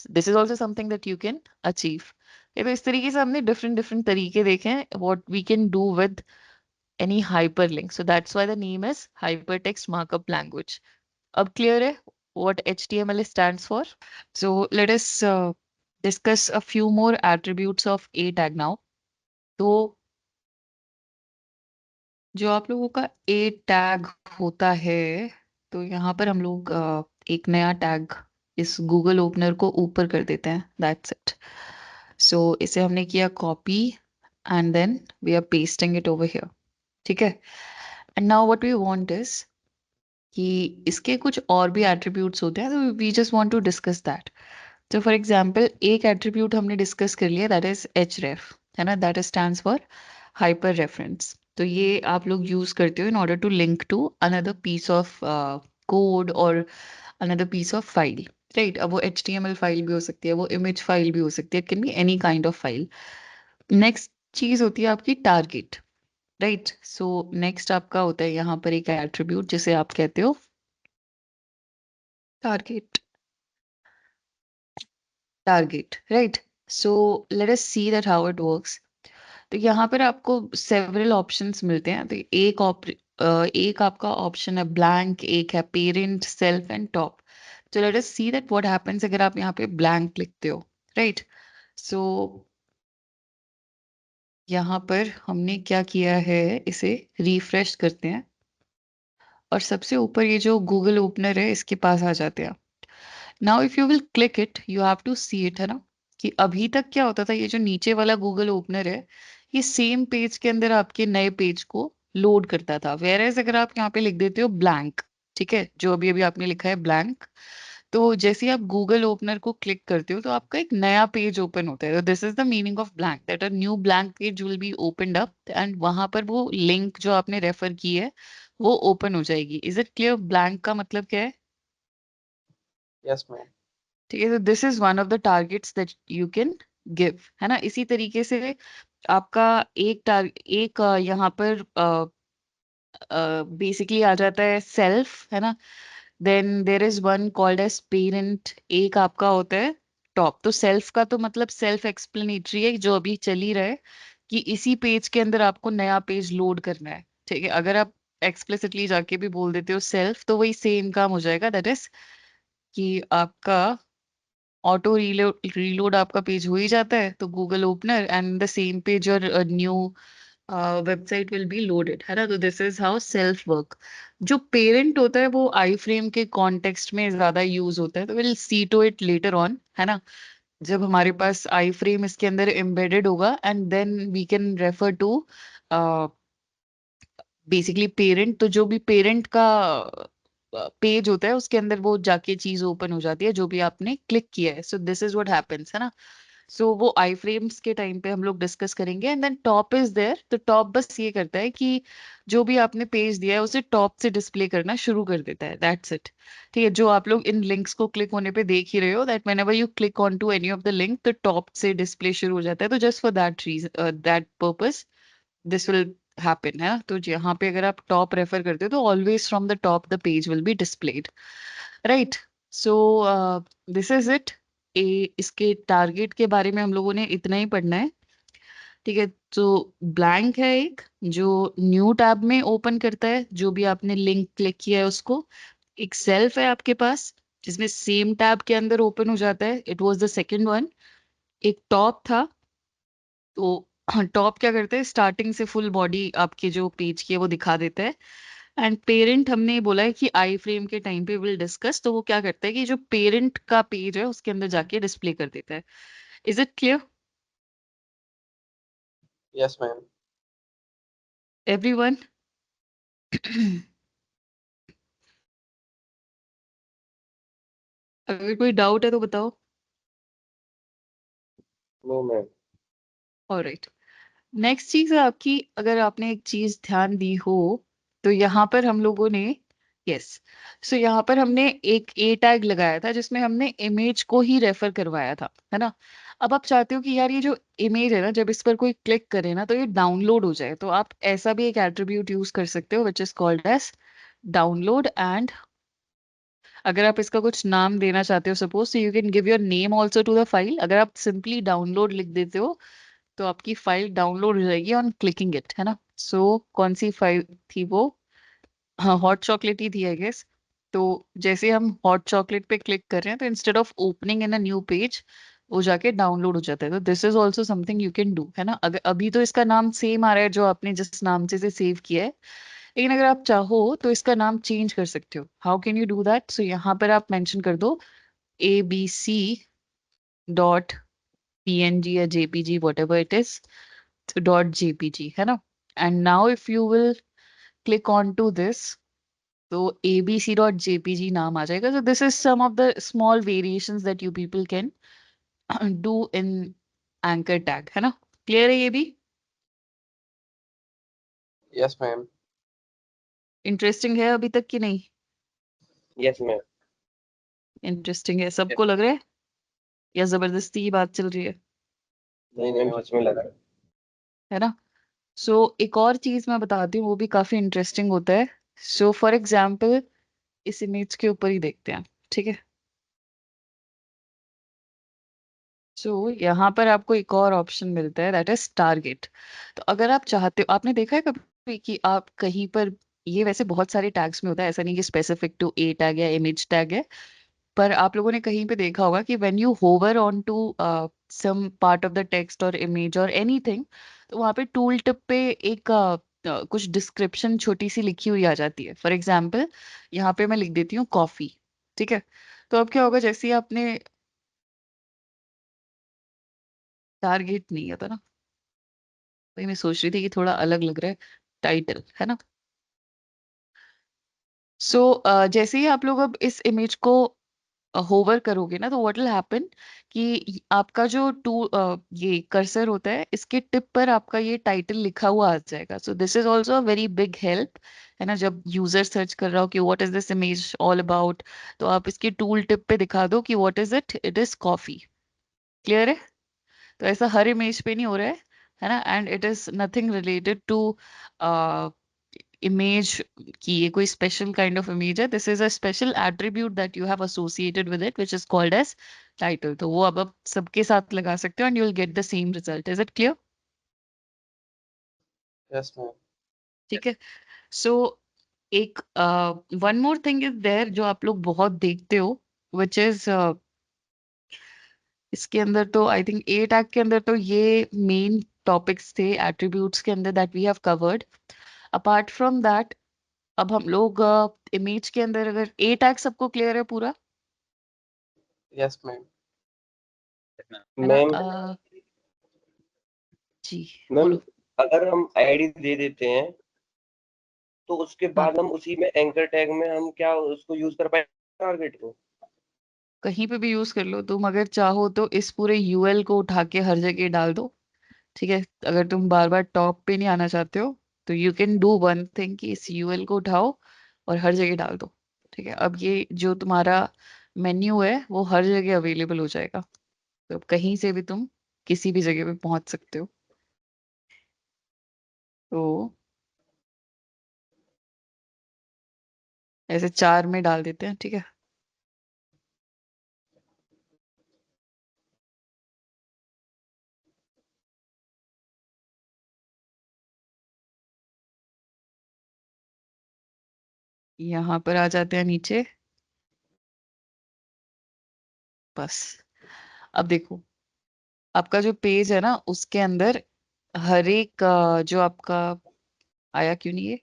This is also something that you can achieve. तो इस तरीके से हमने डिफरेंट डिफरेंट तरीके देखे हैं what we can do with any hyperlink. So that's why the name is Hypertext Markup Language. अब clear है what HTML stands for? So let us discuss a few more attributes of a tag now. तो जो आप लोगों का a tag होता है, तो यहाँ पर हम लोग एक नया टैग इस गूगल ओपनर को ऊपर कर देते हैं, दैट्स इट। सो इसे हमने किया copy and then we are pasting it over here, ठीक है। And now what we want is कि इसके कुछ और भी एट्रीब्यूट्स होते हैं, तो we just want to discuss that. तो फॉर एग्जांपल एक एट्रीब्यूट हमने डिस्कस कर लिया, दैट इज href, है ना। That stands for hyper reference. तो ये आप लोग यूज करते हो in order to link to another piece of code or another piece of file, right? अब वो HTML फाइल भी हो सकती है, वो इमेज फाइल भी हो सकती है, it can be any kind of file. Next चीज होती है आपकी टारगेट, राइट? सो नेक्स्ट आपका होता है यहाँ पर एक एट्रीब्यूट जिसे आप कहते हो target, target, right? So let us see that how it works. तो यहाँ पर आपको सेवरल ऑप्शंस मिलते हैं. तो एक आपका ऑप्शन है ब्लैंक, एक है पेरेंट, सेल्फ एंड टॉप. तो let us C that what happens अगर आप यहाँ पे ब्लैंक लिखते हो, राइट? सो यहाँ पर हमने क्या किया है, इसे रिफ्रेश करते हैं और सबसे ऊपर ये जो गूगल ओपनर है इसके पास आ जाते हैं. Now if you will click it you have to see it, है ना? कि अभी तक क्या होता था, ये जो नीचे वाला गूगल ओपनर है ये सेम पेज के अंदर आपके नए पेज को लोड करता था. वेयर एज अगर आप यहाँ पे लिख देते हो ब्लैंक, ठीक है, जो अभी अभी आपने लिखा है ब्लैंक, तो जैसे ही आप गूगल ओपनर को क्लिक करते हो तो आपका एक नया पेज ओपन होता है. तो this is the meaning of blank, that a new blank page will be opened up and वहां पर वो लिंक जो आपने रेफर की है वो ओपन हो जाएगी. इज इट क्लियर ब्लैंक का मतलब क्या है? Yes ma'am. ठीक है, तो this is one of the targets that you can give, है ना? इसी तरीके से आपका एक यहाँ पर बेसिकली आ जाता है सेल्फ, है ना? Then there is one called as parent, एक आपका होता है टॉप. तो सेल्फ का तो मतलब सेल्फ एक्सप्लेनेटरी है, जो अभी चल ही रहा है कि इसी पेज के अंदर आपको नया पेज लोड करना है, ठीक है? अगर आप एक्सप्लिसिटली जाके भी बोल देते हो सेल्फ तो वही सेम काम हो जाएगा, दैट इज कि आपका ऑटो रीलोड आपका पेज हो ही जाता है. तो Google opener and the same page or new website will be loaded, है ना? तो this is how self work. जो पेरेंट होता है वो आई फ्रेम के कॉन्टेक्स्ट में ज्यादा यूज होता है, तो will see to it later on, है ना? जब हमारे पास आई फ्रेम इसके अंदर एम्बेडेड होगा and then we can refer to basically parent. तो जो भी पेरेंट का पेज होता है उसके अंदर वो जाके चीज ओपन हो जाती है जो भी आपने क्लिक किया है. So this is what happens, है ना? सो वो आई फ्रेम्स के टाइम पे हम लोग डिस्कस करेंगे. And then top is there. तो टॉप बस ये करता है कि जो भी आपने पेज दिया है उसे टॉप से डिस्प्ले करना शुरू कर देता है, दैट्स इट. ठीक है, जो आप लोग इन लिंक्स को क्लिक होने पे देख ही रहे हो, that whenever you click on to any of the link तो टॉप से डिस्प्ले शुरू हो जाता है. तो just for that reason, that purpose this will happen, है ना? तो यहाँ पे अगर आप टॉप रेफर करते हो तो always from the top the page will be displayed, right? So this is it. इसके टारगेट के बारे में हम लोगों ने इतना ही पढ़ना है, ठीक है? तो ब्लैंक है एक जो न्यू टैब में ओपन करता है जो भी आपने लिंक क्लिक किया है उसको. एक सेल्फ है आपके पास जिसमें सेम टैब के अंदर ओपन हो जाता है, it was the second one. एक टॉप था, तो टॉप क्या करते हैं, स्टार्टिंग से फुल बॉडी आपके जो पेज की है वो दिखा देता है. एंड पेरेंट हमने बोला है कि आई फ्रेम के टाइम पे विल डिस्कस, तो वो क्या करता है कि जो पेरेंट का पेज है उसके अंदर जाके डिस्प्ले कर देता है. Is it clear yes ma'am. Everyone? अगर कोई डाउट है तो बताओ. No ma'am. ऑलराइट. नेक्स्ट चीज है आपकी, अगर आपने एक चीज ध्यान दी हो तो यहाँ पर हम लोगों ने, यस, सो यहाँ पर हमने एक ए टैग लगाया था जिसमें हमने इमेज को ही रेफर करवाया था, है ना? अब आप चाहते हो कि यार ये जो इमेज है ना जब इस पर कोई क्लिक करे ना तो ये डाउनलोड हो जाए, तो आप ऐसा भी एक एट्रीब्यूट यूज कर सकते हो which is called as download. एंड अगर आप इसका कुछ नाम देना चाहते हो suppose, you can give your name also to the file. अगर आप सिंपली डाउनलोड लिख देते हो तो आपकी फाइल डाउनलोड हो जाएगी ऑन क्लिकिंग इट, है ना? सो कौन सी फाइल थी वो? हाँ, हॉट चॉकलेट ही थी आई गेस. तो जैसे हम हॉट चॉकलेट पे क्लिक कर रहे हैं तो instead of opening in a new page वो जाके डाउनलोड हो जाता है. तो this is also something you can do, है ना? अगर अभी तो इसका नाम सेम आ रहा है जो आपने जिस नाम से सेव किया है, लेकिन अगर आप चाहो तो इसका नाम चेंज कर सकते हो. How can you do that? So यहाँ पर आप मेंशन कर दो ABC डॉट PNG या JPG वट एवर इट इज, डॉट JPG, है ना? And now if you will click on to this तो abc.jpg नाम आ जाएगा. So this is some of the small variations that you people can do in anchor tag, है ना? क्लियर है ये भी? Yes ma'am. इंटरेस्टिंग है अभी तक कि नहीं? Yes ma'am. इंटरेस्टिंग है, सबको लग रहा है या जबरदस्ती की बात चल रही नहीं मैम, सच में लगा है ना? सो एक और चीज मैं बताती हूँ, वो भी काफी इंटरेस्टिंग होता है। सो फॉर एग्जाम्पल इस इमेज के ऊपर ही देखते हैं, ठीक है? सो यहाँ पर आपको एक और ऑप्शन मिलता है, दैट इज टारगेट। तो अगर आप चाहते हो, आपने देखा है कभी कि आप कहीं पर, ये वैसे बहुत सारे टैग्स में होता है, ऐसा नहीं कि स्पेसिफिक टू ए टैग या इमेज टैग है, पर आप लोगों ने कहीं पे देखा होगा कि when you hover on to some part of the text और इमेज और एनीथिंग, तो वहाँ पे टूल टिप पे एक कुछ डिस्क्रिप्शन छोटी सी लिखी हुई आ जाती है। फॉर एग्जाम्पल यहाँ पे मैं लिख देती हूँ कॉफी, ठीक है? तो अब क्या होगा, जैसे ही आपने, टारगेट नहीं आता ना, वही मैं सोच रही थी कि थोड़ा अलग लग रहा है टाइटल, है ना? सो जैसे ही आप लोग अब इस इमेज को होवर करोगे ना, तो व्हाट विल हैपन कि आपका जो ये कर्सर होता है, इसके टिप पर आपका ये टाइटल लिखा हुआ आ जाएगा। सो this is also a very big help, है ना? जब यूजर सर्च कर रहा हो कि what is this image all about, तो आप इसके टूल टिप पे दिखा दो कि what is it, it is coffee. Clear है? तो ऐसा हर इमेज पे नहीं हो रहा है ना? And it is nothing related to image की ये कोई स्पेशल काइंड ऑफ इमेज है। This is a special attribute that you have associated with it which is called as title. तो वो अब आप सबके साथ लगा सकते हो and you will get the same result. Is it clear? Yes ma'am. ठीक है। सो एक one more thing is there जो आप लोग बहुत देखते हो, विच इज इसके अंदर तो आई थिंक ए टैग के अंदर तो ये मेन टॉपिक्स थे एट्रीब्यूट्स के अंदर that we have covered. Apart from that, अब हम लोग इमेज के अंदर, अगर ए टैग सबको क्लियर है पूरा, यस मैम। है ना? मैम जी मैम, बोलो। अगर हम आईडी दे देते हैं तो उसके हाँ, बाद हम उसी में एंकर टैग में हम क्या उसको यूज कर पाएंगे टारगेट को? कहीं पे भी यूज कर लो तुम, अगर चाहो तो इस पूरे यूएल को उठा के हर जगह डाल दो, ठीक है? अगर तुम बार बार टॉप पे नहीं आना चाहते हो, तो you can do one thing कि इस यूएल को उठाओ और हर जगह डाल दो, ठीक है? अब ये जो तुम्हारा मेन्यू है वो हर जगह अवेलेबल हो जाएगा, तो अब कहीं से भी तुम किसी भी जगह पे पहुंच सकते हो। तो ऐसे चार में डाल देते हैं, ठीक है? यहाँ पर आ जाते हैं नीचे, बस। अब देखो, आपका जो पेज है ना, उसके अंदर हर एक जो आपका, आया क्यों नहीं ये?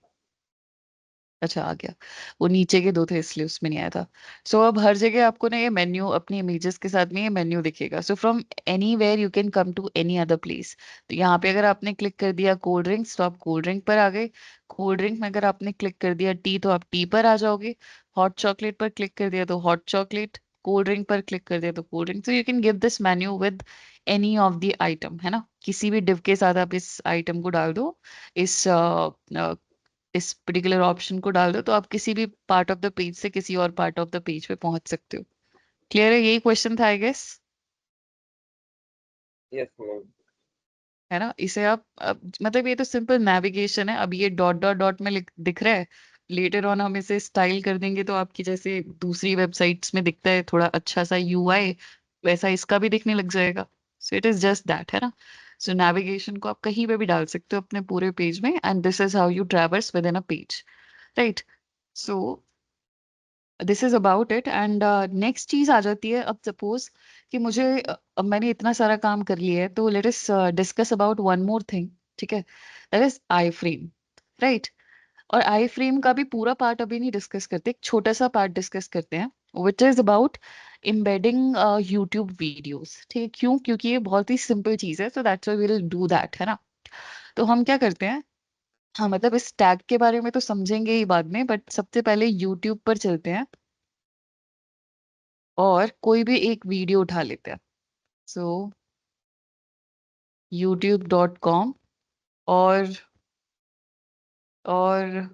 अच्छा आ गया, वो नीचे के दो थे इसलिए उसमें नहीं आया था। सो अब हर जगह आपको ना ये मेन्यू, अपनी इमेजेस के साथ में ये मेन्यू दिखेगा। So from anywhere you can come to any other place. तो यहाँ पे अगर आपने क्लिक कर दिया कोल्ड ड्रिंक्स, तो आप कोल्ड ड्रिंक पर आ गए। कोल्ड ड्रिंक में अगर आपने क्लिक कर दिया टी, तो आप टी पर आ जाओगे। हॉट चॉकलेट पर क्लिक कर दिया तो हॉट चॉकलेट, कोल्ड ड्रिंक पर क्लिक कर दिया तो cold drink. So you can give this menu with any of the item, है ना? किसी भी डिव के साथ आप इस आइटम को डाल दो, इस इस पर्टिकुलर ऑप्शन को डाल दो, तो आप किसी भी पार्ट ऑफ द पेज से किसी और पार्ट ऑफ द पेज पे पहुंच सकते हो। क्लियर है? यही क्वेश्चन था आई गेस, यस मैम। है ना? इसे आप मतलब ये तो सिंपल नेविगेशन है। अब ये डॉट डॉट डॉट में दिख रहा है, लेटर ऑन हम इसे स्टाइल कर देंगे तो आपकी जैसे दूसरी वेबसाइट्स में दिखता है थोड़ा अच्छा सा यूआई, वैसा इसका भी दिखने लग जाएगा। So it is just that, है ना? सो नेविगेशन को आप कहीं पे भी डाल सकते हो अपने पूरे पेज में, and this is how you traverse with in a page, right? So this is about it. And next चीज आ जाती है, अब सपोज कि मुझे अब मैंने इतना सारा काम कर लिया है, तो let us discuss about one more thing, ठीक है? That is I frame, right? और आई फ्रेम का भी पूरा पार्ट अभी नहीं डिस्कस करते, एक छोटा सा पार्ट डिस्कस करते हैं, which is about embedding YouTube videos. ठीक है? क्यों? क्योंकि ये बहुत ही सिंपल चीज है, so that's why we will do that, है ना? तो हम क्या करते हैं, हाँ मतलब इस टैग के बारे में तो समझेंगे ही बाद में, बट सबसे पहले यूट्यूब पर चलते हैं और कोई भी एक वीडियो उठा लेते हैं। सो youtube.com, और और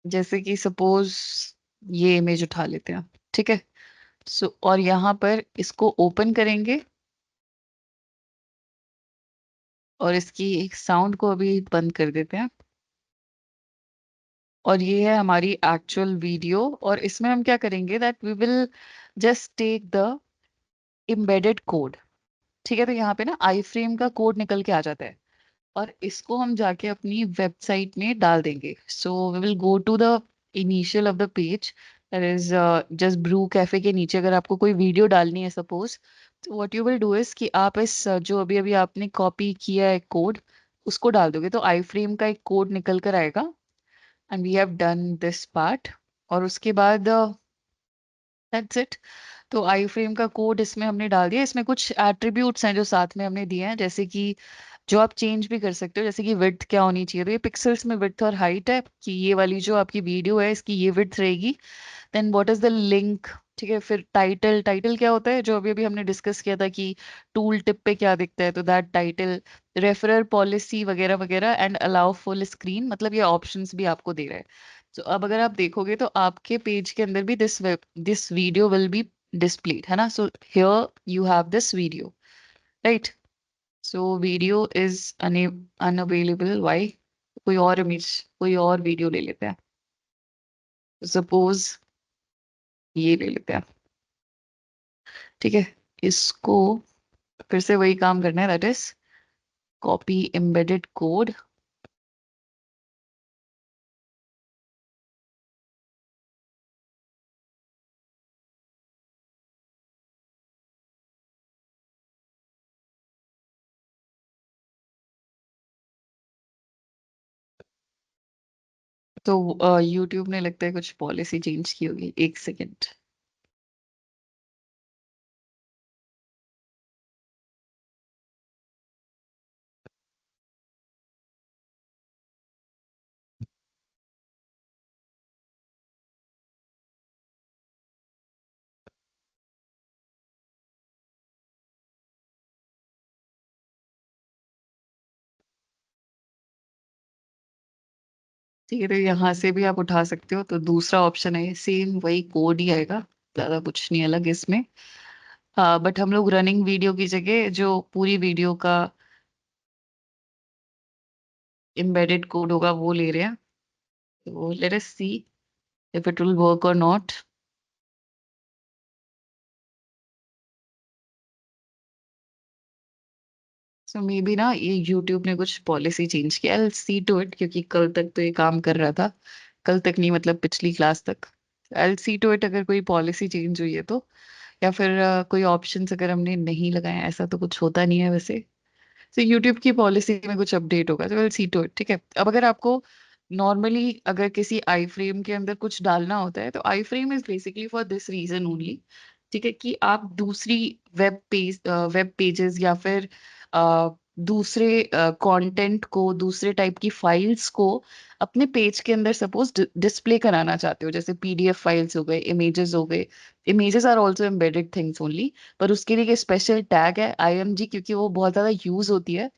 जैसे कि सपोज ये इमेज उठा लेते हैं, ठीक है। सो और यहाँ पर इसको ओपन करेंगे और इसकी एक साउंड को अभी बंद कर देते हैं। और ये है हमारी एक्चुअल वीडियो, और इसमें हम क्या करेंगे that we will just take the embedded code. ठीक है, तो यहाँ पे ना आई फ्रेम का कोड निकल के आ जाता है, और इसको हम जाके अपनी वेबसाइट में डाल देंगे। So we will go to the initial of the page, that is just brew cafe के नीचे अगर आपको कोई वीडियो डालनी है सपोज, तो what you will do is कि आप इस जो अभी अभी आपने कॉपी किया है कोड, उसको डाल दोगे तो आई फ्रेम का एक कोड निकल कर आएगा, and we have done this part. और उसके बाद दैट्स इट। तो आई फ्रेम का कोड इसमें हमने डाल दिया। इसमें कुछ एट्रीब्यूट्स हैं जो साथ में हमने दिए हैं, जैसे कि जो आप चेंज भी कर सकते हो, जैसे कि विड्थ क्या होनी चाहिए, तो ये पिक्सल्स में विड्थ और हाइट है कि ये वाली जो आपकी वीडियो है इसकी ये विड्थ रहेगी। Then what is the link, ठीक है। फिर टाइटल, टाइटल क्या होता है जो अभी अभी हमने डिस्कस किया था कि टूल टिप पे क्या दिखता है, तो दैट टाइटल, रेफरर पॉलिसी वगैरह वगैरह, एंड अलाउ फुल स्क्रीन, मतलब ये ऑप्शंस भी आपको दे रहा है। तो अब अगर आप देखोगे तो आपके पेज के अंदर भी this video will be displayed, है ना। So here you have this video, right. So video is unavailable, why. कोई और इमेज, कोई और वीडियो ले लेते हैं, सपोज ये ले लेते हैं, ठीक है। इसको फिर से वही काम करना है, that is copy embedded code. तो यूट्यूब ने लगता है कुछ पॉलिसी चेंज की होगी, एक सेकेंड। ठीक है, तो यहाँ से भी आप उठा सकते हो, तो दूसरा ऑप्शन है, सेम वही कोड ही आएगा, ज्यादा कुछ नहीं अलग इसमें। हाँ, बट हम लोग रनिंग वीडियो की जगह जो पूरी वीडियो का एम्बेडेड कोड होगा वो ले रहे हैं। तो let us see if it will work और नॉट। सो मे बी ना ये यूट्यूब ने कुछ पॉलिसी चेंज किया, आई सी टू इट, क्योंकि कल तक तो ये काम कर रहा था। कल तक नहीं, मतलब पिछली क्लास तक। आई सी टू इट अगर कोई पॉलिसी चेंज हुई है तो, या फिर कोई ऑप्शंस अगर हमने नहीं लगाए, ऐसा तो कुछ होता नहीं है वैसे। तो यूट्यूब की पॉलिसी में कुछ अपडेट होगा, तो विल सी टू इट, ठीक है। अब अगर आपको नॉर्मली अगर किसी आई फ्रेम के अंदर कुछ डालना होता है, तो iframe is basically for this reason only, ठीक है, कि आप दूसरी वेब पेजेस या फिर दूसरे कंटेंट को, दूसरे टाइप की फाइल्स को अपने पेज के अंदर सपोज डिस्प्ले कराना चाहते हो, जैसे पीडीएफ फाइल्स हो गए, इमेजेस हो गए। Images are also embedded things only, पर उसके लिए एक स्पेशल टैग है आईएमजी, क्योंकि वो बहुत ज्यादा यूज होती है।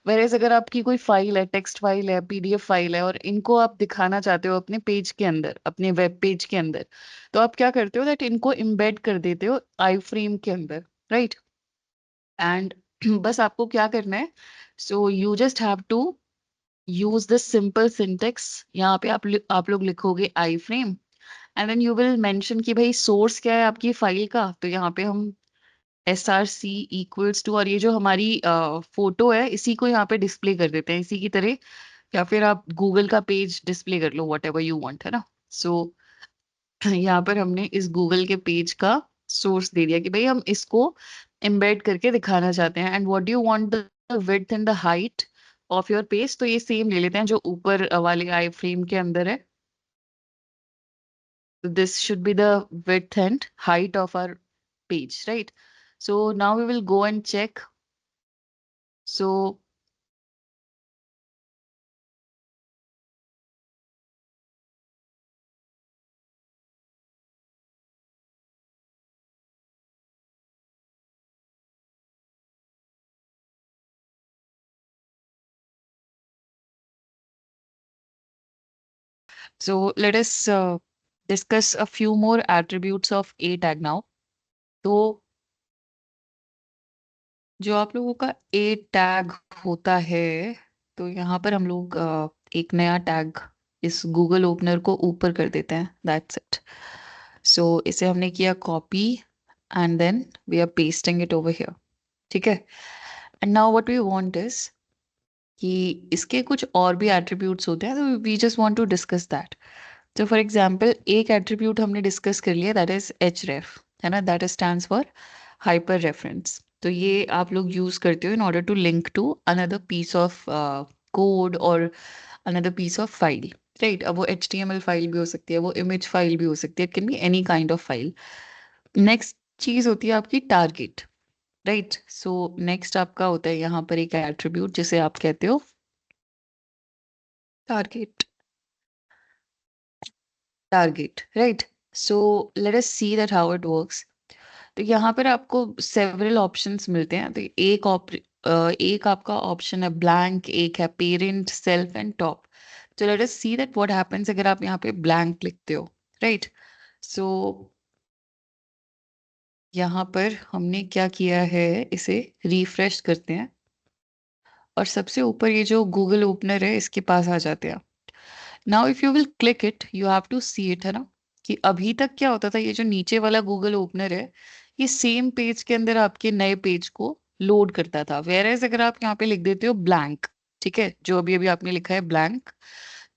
वेरेज अगर आपकी कोई फाइल है, टेक्स्ट फाइल है, पीडीएफ फाइल है, और इनको आप दिखाना चाहते हो अपने पेज के अंदर, अपने वेब पेज के अंदर, तो आप क्या करते हो दैट इनको इम्बेड कर देते हो आई फ्रेम के अंदर, राइट। एंड बस आपको क्या करना है, so you just have to use this simple syntax. यहाँ पे आप लोग लिखोगे iframe, and then you will mention कि भाई सोर्स क्या है आपकी फाइल का, तो यहाँ पे हम SRC इक्वल्स टू, और ये जो हमारी फोटो है इसी को यहाँ पे डिस्प्ले कर देते हैं इसी की तरह, या फिर आप गूगल का पेज डिस्प्ले कर लो, वट एवर यू वॉन्ट, है ना। सो यहाँ पर हमने इस गूगल के पेज का सोर्स दे दिया कि भाई हम इसको एम्बेड करके दिखाना चाहते हैं, and what do you want the width and the height of your page, तो ये सेम ले लेते हैं जो ऊपर वाले आई फ्रेम के अंदर है। This should be the width and height of our page, right? So now we will go and check. So So let us discuss a few more attributes of A tag now. तो जो आप लोगों का A टैग होता है, तो यहाँ पर हम लोग एक नया टैग इस गूगल ओपनर को ऊपर कर देते हैं. That's it. सो इसे हमने किया copy and then we are pasting it over here. ठीक है. And now what we want is कि इसके कुछ और भी एट्रीब्यूट्स होते हैं, तो we just want to discuss that. तो फॉर एग्जांपल एक एट्रीब्यूट हमने डिस्कस कर लिया, दैट इज href, है ना. That stands for hyper reference. तो ये आप लोग यूज करते हो in order to link to another piece of code और another piece of file, right. अब वो HTML फाइल भी हो सकती है, वो इमेज फाइल भी हो सकती है, it can be any kind of file. Next चीज होती है आपकी टारगेट, राइट. सो नेक्स्ट आपका होता है यहाँ पर एक एट्रीब्यूट जिसे आप कहते हो target. Right. So let us see that how it works. तो यहाँ पर आपको सेवरल ऑप्शंस मिलते हैं. तो एक आपका ऑप्शन है ब्लैंक, एक है पेरेंट, सेल्फ एंड टॉप. तो let us C that what happens अगर आप यहाँ पे ब्लैंक लिखते हो, राइट. सो यहाँ पर हमने क्या किया है, इसे रिफ्रेश करते हैं और सबसे ऊपर ये जो गूगल ओपनर है इसके पास आ जाते हैं. Now if you will click it you have to see it, है ना. कि अभी तक क्या होता था, ये जो नीचे वाला गूगल ओपनर है ये सेम पेज के अंदर आपके नए पेज को लोड करता था. वेयर एज अगर आप यहाँ पे लिख देते हो ब्लैंक, ठीक है, जो अभी अभी आपने लिखा है ब्लैंक,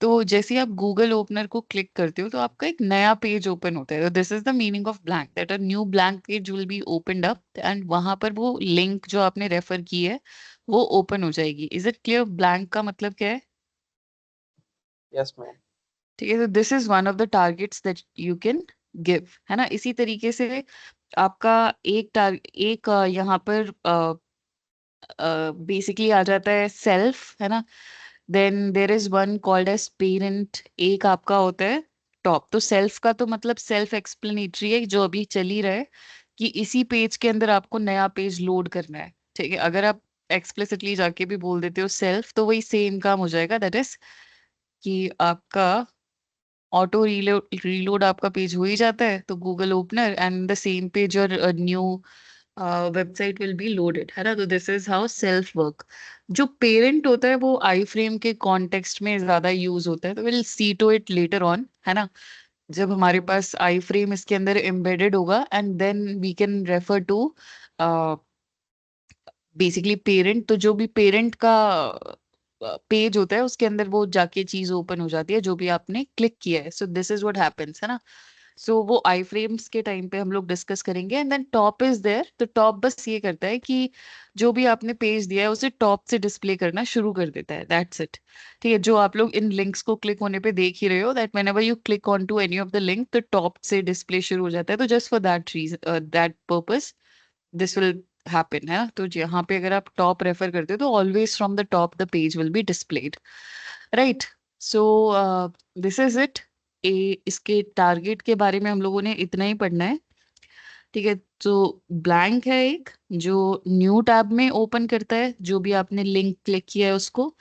तो जैसे ही आप गूगल ओपनर को क्लिक करते हो तो आपका एक नया पेज ओपन होता है. तो this is the meaning of blank, that a new blank page will be opened up and वहां पर वो लिंक जो आपने रेफर की है वो ओपन हो जाएगी. इज इट क्लियर ब्लैंक का मतलब क्या है? Yes ma'am. ठीक है. तो this is one of the targets that you can give, है ना. इसी तरीके से आपका एक यहाँ पर बेसिकली आ जाता है सेल्फ, है ना. Then there is one called as parent. एक आपका होता है टॉप. तो सेल्फ का तो मतलब सेल्फ एक्सप्लेनेटरी है, जो अभी चल ही रहा है कि इसी पेज के अंदर आपको नया पेज लोड करना है. ठीक है. अगर आप एक्सप्लिसिटली जाके भी बोल देते हो सेल्फ तो वही सेम काम हो जाएगा. दैट इज कि आपका ऑटो रीलोड आपका पेज हो ही जाता है. तो Google opener and the same page or new website will be loaded, है ना. तो this is how self work. जो पेरेंट होता है वो आई फ्रेम के कॉन्टेक्स्ट में ज्यादा यूज होता है. तो will see to it later on, है ना. जब हमारे पास आई फ्रेम इसके अंदर एम्बेडेड होगा and then we can refer to basically parent. तो जो भी पेरेंट का पेज होता है उसके अंदर वो जाके चीज ओपन हो जाती है जो भी आपने क्लिक किया है. So this is what happens, है ना. सो वो आई फ्रेम्स के टाइम पे हम लोग डिस्कस करेंगे. And then top is there. तो टॉप बस ये करता है कि जो भी आपने पेज दिया है उसे टॉप से डिस्प्ले करना शुरू कर देता है. That's it. ठीक है. जो आप लोग इन लिंक्स को क्लिक होने पे देख ही रहे हो that whenever you click on to any of the link तो टॉप से डिस्प्ले शुरू हो जाता है. तो just for that reason, that purpose this will happen, है ना. तो यहाँ पे अगर आप टॉप रेफर करते हो तो always from the top the page will be displayed, right. So this is it. इसके टारगेट के बारे में हम लोगों ने इतना ही पढ़ना है. ठीक है. तो ब्लैंक है एक जो न्यू टैब में ओपन करता है जो भी आपने लिंक क्लिक किया है उसको.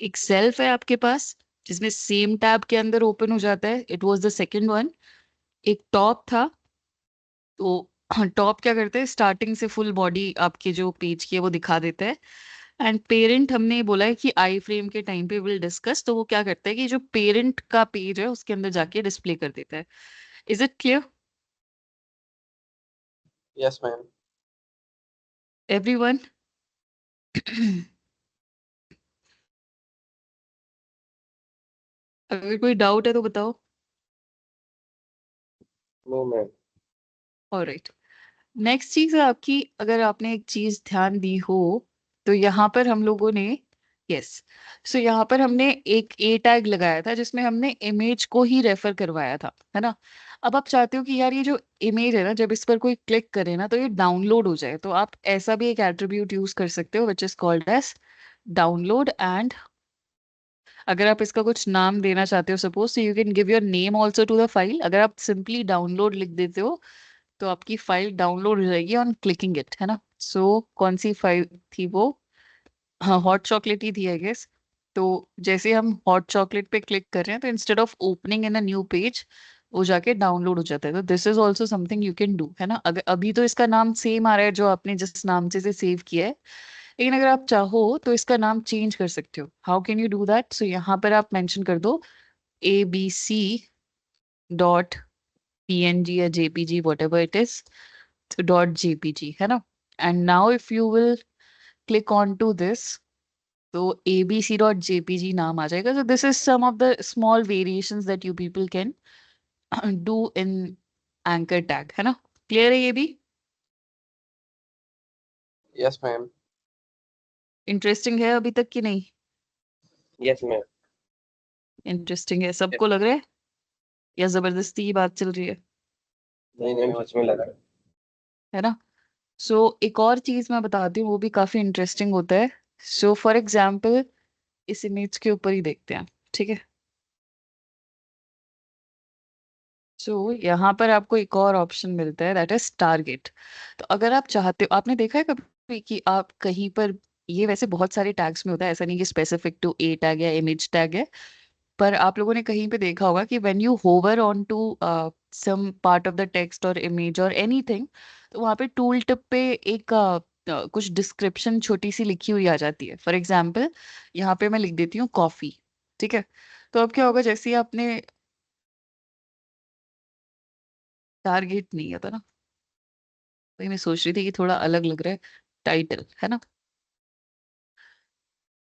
एक सेल्फ है आपके पास जिसमें सेम टैब के अंदर ओपन हो जाता है. It was the second one. एक टॉप था. तो टॉप क्या करते हैं, स्टार्टिंग से फुल बॉडी आपके जो पेज की है वो दिखा देता है. एंड पेरेंट हमने बोला है कि आई फ्रेम के टाइम पे विल डिस्कस. तो वो क्या करता है कि जो पेरेंट का पेज है उसके अंदर जाके डिस्प्ले कर देता है. Is it clear yes ma'am. Everyone? अगर कोई डाउट है तो बताओ. No ma'am. ऑलराइट. नेक्स्ट चीज है आपकी, अगर आपने एक चीज ध्यान दी हो तो यहाँ पर हम लोगों ने यस सो यहाँ पर हमने एक ए टैग लगाया था जिसमें हमने इमेज को ही रेफर करवाया था, है ना. अब आप चाहते हो कि यार ये जो इमेज है ना जब इस पर कोई क्लिक करे ना तो ये डाउनलोड हो जाए. तो आप ऐसा भी एक एट्रीब्यूट यूज कर सकते हो which is called as download. एंड अगर आप इसका कुछ नाम देना चाहते हो suppose you can give your name also to the file. अगर आप सिंपली डाउनलोड लिख देते हो तो आपकी फाइल डाउनलोड हो जाएगी ऑन क्लिकिंग इट, है ना. सो कौन सी फाइल थी वो? हाँ, हॉट चॉकलेट ही थी आई गेस. तो जैसे हम हॉट चॉकलेट पे क्लिक कर रहे हैं तो instead of opening in a new page वो जाके डाउनलोड हो जाता है। तो this is also something you can do, है ना। अगर अभी तो इसका नाम सेम आ रहा है जो आपने जिस नाम से इसे सेव किया है, लेकिन अगर आप चाहो तो इसका नाम चेंज कर सकते हो। How can you do that? So यहाँ पर आप मेंशन कर दो abc.png या jpg whatever it is, .jpg, है ना। And now if you will click on to this, तो abc.jpg नाम आ जाएगा। So this is some of the small variations that you people can do in anchor tag, है ना। क्लियर है ये भी? Yes ma'am. इंटरेस्टिंग है अभी तक कि नहीं? Yes ma'am. इंटरेस्टिंग है, सबको लग रहा है या जबरदस्ती की बात चल रही है? नहीं मैम, सच में लगा। है ना। सो एक और चीज मैं बताती हूँ, वो भी काफी इंटरेस्टिंग होता है। सो फॉर एग्जाम्पल इस इमेज के ऊपर ही देखते हैं, ठीक है। सो यहाँ पर आपको एक और ऑप्शन मिलता है, दैट इज टारगेट। तो अगर आप चाहते हो, आपने देखा है कभी कि आप कहीं पर, ये वैसे बहुत सारे टैग्स में होता है, ऐसा नहीं कि स्पेसिफिक टू ए टैग या इमेज टैग है, पर आप लोगों ने कहीं पे देखा होगा कि when you hover on to some part of the text और इमेज और एनीथिंग, तो वहाँ पे टूल टिप पे एक कुछ डिस्क्रिप्शन छोटी सी लिखी हुई आ जाती है। फॉर एग्जाम्पल यहाँ पे मैं लिख देती हूँ कॉफी, ठीक है। तो अब क्या होगा, जैसे ही आपने, टारगेट नहीं आता ना, वही मैं सोच रही थी कि थोड़ा अलग लग रहा है टाइटल, है ना।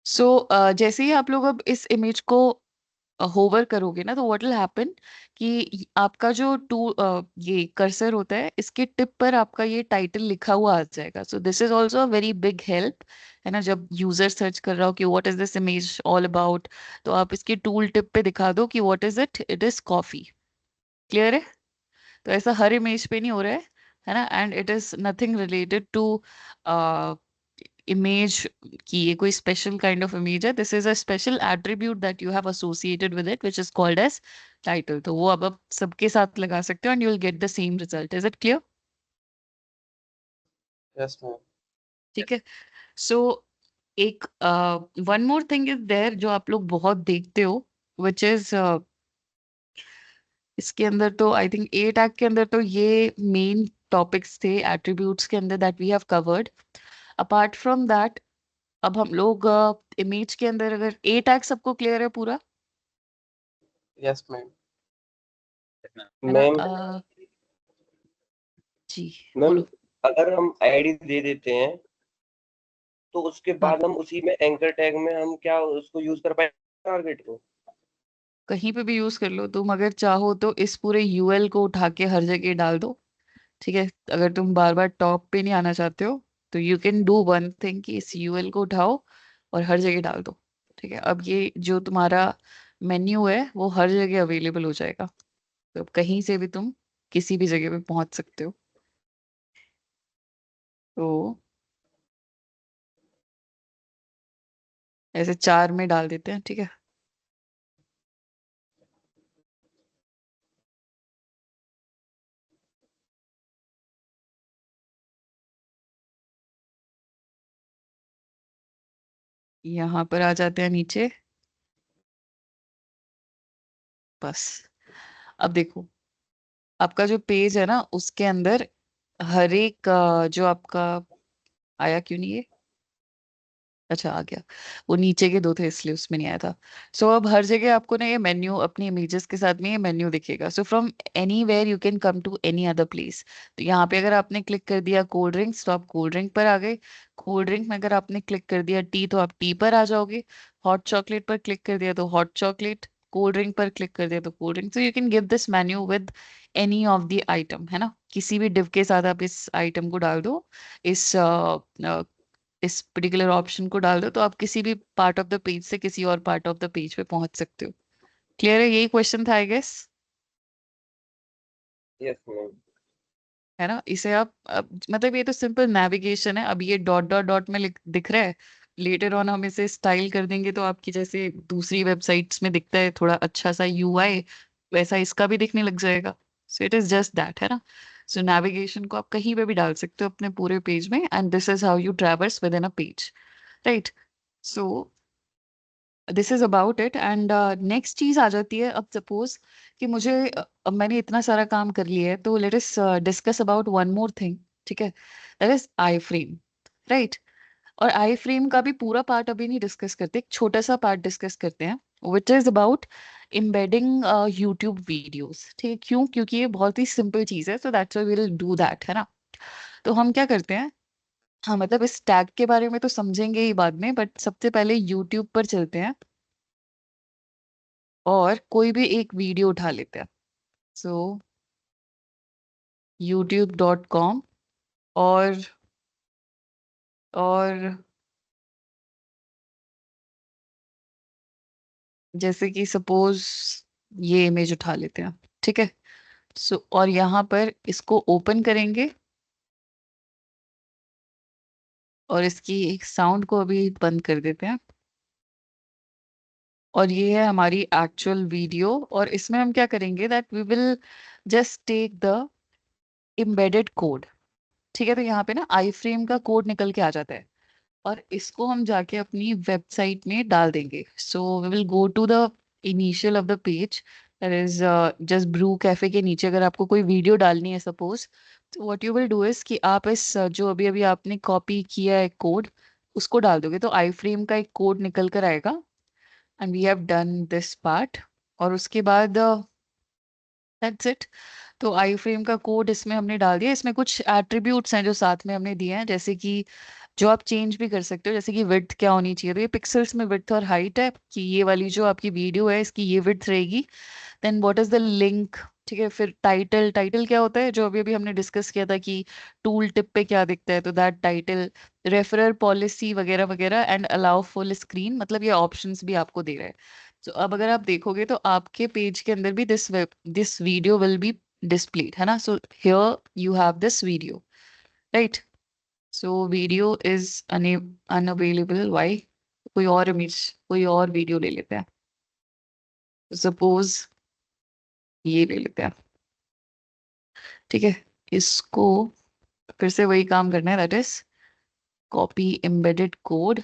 सो जैसे ही आप लोग अब इस इमेज को होवर करोगे ना, तो व्हाट विल हैपन कि आपका जो ये कर्सर होता है, इसके टिप पर आपका ये टाइटल लिखा हुआ आ जाएगा। सो this is also a very big help, है ना। जब यूजर सर्च कर रहा हो कि what is this image all about, तो आप इसके टूल टिप पे दिखा दो कि what is it, it is coffee. Clear है? तो ऐसा हर इमेज पे नहीं हो रहा है ना। And it is nothing related to image की ये कोई स्पेशल काइंड ऑफ इमेज है। This is a special attribute that you have associated with it which is called as title. तो वो अब आप सबके साथ लगा सकते हो and you will get the same result. Is it clear? Yes ma'am. ठीक है। सो एक one more thing is there जो आप लोग बहुत देखते हो, विच इज इसके अंदर तो आई थिंक ए टैग के अंदर तो ये मेन टॉपिक्स थे एट्रीब्यूट्स के अंदर that we have covered. Apart from that, अब हम लोग इमेज के अंदर, अगर ए टैग सबको क्लियर है पूरा, यस मैम। है ना। मैम जी मैम, बोलो। अगर हम आईडी दे देते हैं तो उसके हाँ, बाद हम उसी में एंकर टैग में हम क्या उसको यूज कर पाएंगे टारगेट को? कहीं पे भी यूज कर लो तुम, अगर चाहो तो इस पूरे यूएल को उठा के हर जगह डाल दो, ठीक है। अगर तुम बार बार टॉप पे नहीं आना चाहते हो तो you can do one thing कि इस यूएल को उठाओ और हर जगह डाल दो, ठीक है। अब ये जो तुम्हारा मेन्यू है वो हर जगह अवेलेबल हो जाएगा, तो अब कहीं से भी तुम किसी भी जगह पे पहुंच सकते हो। तो ऐसे 4 में डाल देते हैं, ठीक है। यहाँ पर आ जाते हैं नीचे, बस। अब देखो, आपका जो पेज है ना उसके अंदर हर एक जो आपका, आया क्यों नहीं ये, अच्छा आ गया, वो नीचे के 2 थे इसलिए उसमें नहीं आया था। सो अब हर जगह आपको ना ये मेन्यू अपनी इमेजेस के साथ में ये मेन्यू दिखेगा। So from anywhere you can come to any other place. तो यहाँ पे अगर आपने क्लिक कर दिया कोल्ड ड्रिंक्स तो आप कोल्ड ड्रिंक पर आ गए। कोल्ड ड्रिंक में अगर आपने क्लिक कर दिया टी तो आप टी पर आ जाओगे। हॉट चॉकलेट पर क्लिक कर दिया तो हॉट चॉकलेट, कोल्ड ड्रिंक पर क्लिक कर दिया तो cold drink. So you can give this menu with any of the item, है ना। किसी भी डिव के साथ आप इस आइटम को डाल दो, इस पर्टिकुलर ऑप्शन को डाल दो, तो आप किसी भी पार्ट ऑफ द पेज से किसी और पार्ट ऑफ द पेज पे पहुंच सकते हो। क्लियर है? यही क्वेश्चन था आई गेस, यस मैम। है ना। इसे आप मतलब ये तो सिंपल नेविगेशन है। अब ये डॉट डॉट डॉट में दिख रहा है, लेटर ऑन हम इसे स्टाइल कर देंगे तो आपकी जैसे दूसरी वेबसाइट्स में दिखता है थोड़ा अच्छा सा यूआई, वैसा इसका भी दिखने लग जाएगा। So it is just that, है ना। सो नेविगेशन को आप कहीं पे भी डाल सकते हो अपने पूरे पेज में, and this is how you traverse with in a page, right. So this is about it. And next चीज आ जाती है, अब सपोज कि मुझे अब मैंने इतना सारा काम कर लिया है, तो let us discuss about one more thing, ठीक है, that is I frame, right. और आई फ्रेम का भी पूरा पार्ट अभी नहीं डिस्कस करते, एक छोटा सा पार्ट डिस्कस करते हैं, which is about embedding YouTube videos, ठीक है। क्यों? क्योंकि ये बहुत ही सिंपल चीज है, so that's why we will do that, है ना। तो हम क्या करते हैं, हाँ मतलब इस टैग के बारे में तो समझेंगे ही बाद में, बट सबसे पहले यूट्यूब पर चलते हैं और कोई भी एक वीडियो उठा लेते हैं। सो youtube.com, और जैसे कि सपोज ये इमेज उठा लेते हैं, ठीक है। सो और यहाँ पर इसको ओपन करेंगे और इसकी एक साउंड को अभी बंद कर देते हैं। और ये है हमारी एक्चुअल वीडियो, और इसमें हम क्या करेंगे that we will just take the embedded code, ठीक है। तो यहाँ पे ना आई फ्रेम का कोड निकल के आ जाता है, और इसको हम जाके अपनी वेबसाइट में डाल देंगे। So we will go to the initial of the page, that is just brew cafe के नीचे अगर आपको कोई वीडियो डालनी है सपोज, तो what you will do is कि आप इस जो अभी अभी आपने कॉपी किया है कोड, उसको डाल दोगे, तो आई फ्रेम का एक कोड निकल कर आएगा, and we have done this part. और उसके बाद दैट्स इट। तो आई फ्रेम का कोड इसमें हमने डाल दिया। इसमें कुछ एट्रीब्यूट्स हैं जो साथ में हमने दिए हैं, जैसे कि जो आप चेंज भी कर सकते हो, जैसे कि विड्थ क्या होनी चाहिए, तो ये पिक्सल्स में विड्थ और हाइट है कि ये वाली जो आपकी वीडियो है इसकी ये विड्थ रहेगी। Then what is the link, ठीक है। फिर टाइटल, टाइटल क्या होता है जो अभी अभी हमने डिस्कस किया था कि टूल टिप पे क्या दिखता है, तो दैट टाइटल, रेफरर पॉलिसी वगैरह वगैरह, एंड अलाउ फुल स्क्रीन, मतलब ये ऑप्शंस भी आपको दे रहा है। तो अब अगर आप देखोगे तो आपके पेज के अंदर भी this video will be displayed, है ना। So here you have this video, right. So video is unavailable, why? कोई और इमेज, कोई और वीडियो ले लेते हैं, सपोज ये ले लेते हैं, ठीक है। इसको फिर से वही काम करना है, that is copy embedded code,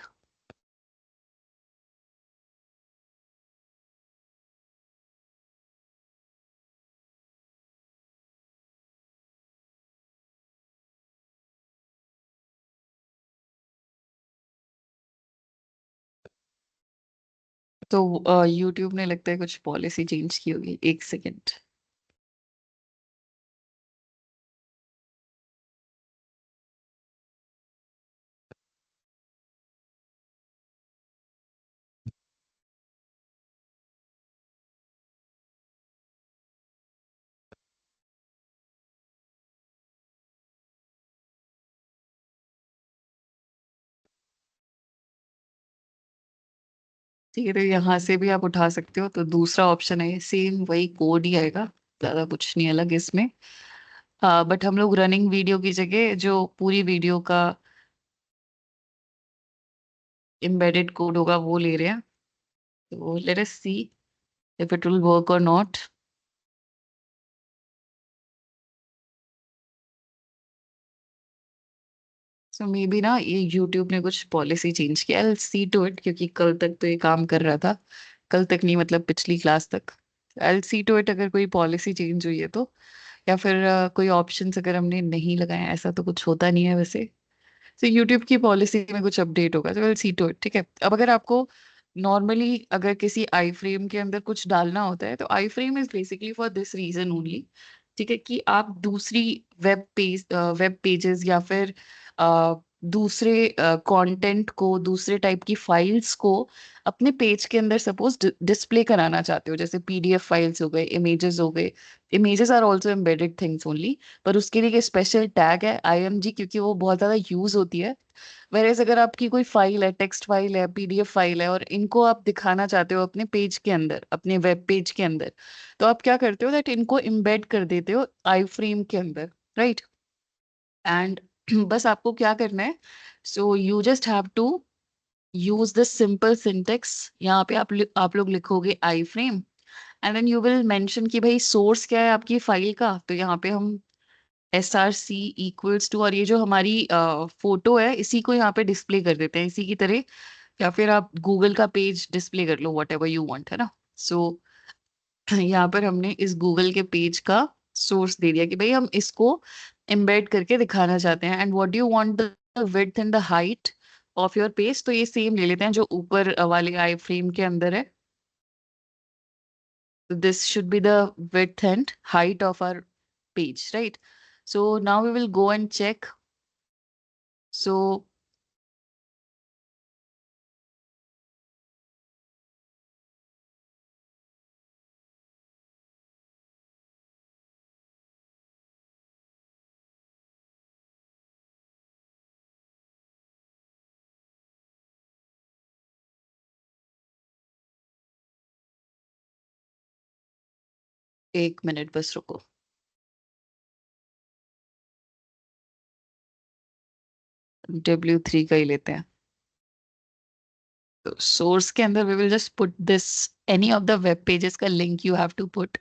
तो यूट्यूब ने लगता है कुछ पॉलिसी चेंज की होगी, एक सेकेंड। ठीक है, तो यहाँ से भी आप उठा सकते हो, तो दूसरा ऑप्शन है, सेम वही कोड ही आएगा, ज्यादा कुछ नहीं अलग इसमें। बट हम लोग रनिंग वीडियो की जगह जो पूरी वीडियो का एम्बेडेड कोड होगा वो ले रहे हैं। तो let us see if it will work और नॉट। सो मे बी ना ये यूट्यूब ने कुछ पॉलिसी चेंज किया, आई सी टू इट, क्योंकि कल तक तो ये काम कर रहा था, कल तक नहीं मतलब पिछली क्लास तक। आई सी टू इट अगर कोई पॉलिसी चेंज हुई है तो, या फिर कोई ऑप्शंस अगर हमने नहीं लगाए हैं, ऐसा तो कुछ होता नहीं है वैसे। तो यूट्यूब की पॉलिसी में कुछ अपडेट होगा, तो विल सी टू इट, ठीक है। अब अगर आपको नॉर्मली अगर किसी आई फ्रेम के अंदर कुछ डालना होता है, तो iframe is basically for this reason only, ठीक है, कि आप दूसरी वेब पेजेस या फिर दूसरे कंटेंट को, दूसरे टाइप की फाइल्स को अपने पेज के अंदर सपोज डिस्प्ले कराना चाहते हो, जैसे पीडीएफ फाइल्स हो गए, इमेजेस हो गए। Images are also embedded things only, पर उसके लिए एक स्पेशल टैग है आईएमजी, क्योंकि वो बहुत ज्यादा यूज होती है। वेरेज अगर आपकी कोई फाइल है, टेक्स्ट फाइल है, पीडीएफ फाइल है, और इनको आप दिखाना चाहते हो अपने पेज के अंदर, अपने वेब पेज के अंदर, तो आप क्या करते हो दैट इनको इम्बेड कर देते हो आई फ्रेम के अंदर, राइट। एंड बस आपको क्या करना है, so you just have to use this simple syntax. यहाँ पे आप लोग लिखोगे iframe, and then you will mention कि भाई सोर्स क्या है आपकी फाइल का, तो यहाँ पे हम SRC इक्वल्स टू, और ये जो हमारी फोटो है इसी को यहाँ पे डिस्प्ले कर देते हैं इसी की तरह, या फिर आप गूगल का पेज डिस्प्ले कर लो, वॉट एवर यू वॉन्ट, है ना। सो यहाँ पर हमने इस गूगल के पेज का सोर्स दे दिया कि भाई हम इसको एम्बेड करके दिखाना चाहते हैं, and what do you want the width and the height of your page. तो ये सेम ले लेते हैं जो ऊपर वाले आई फ्रेम के अंदर है। This should be the width and height of our page, right? So now we will go and check. So एक मिनट बस रुको। W3 का ही लेते हैं। तो सोर्स के अंदर we will just put this any of the web pages का link you have to put.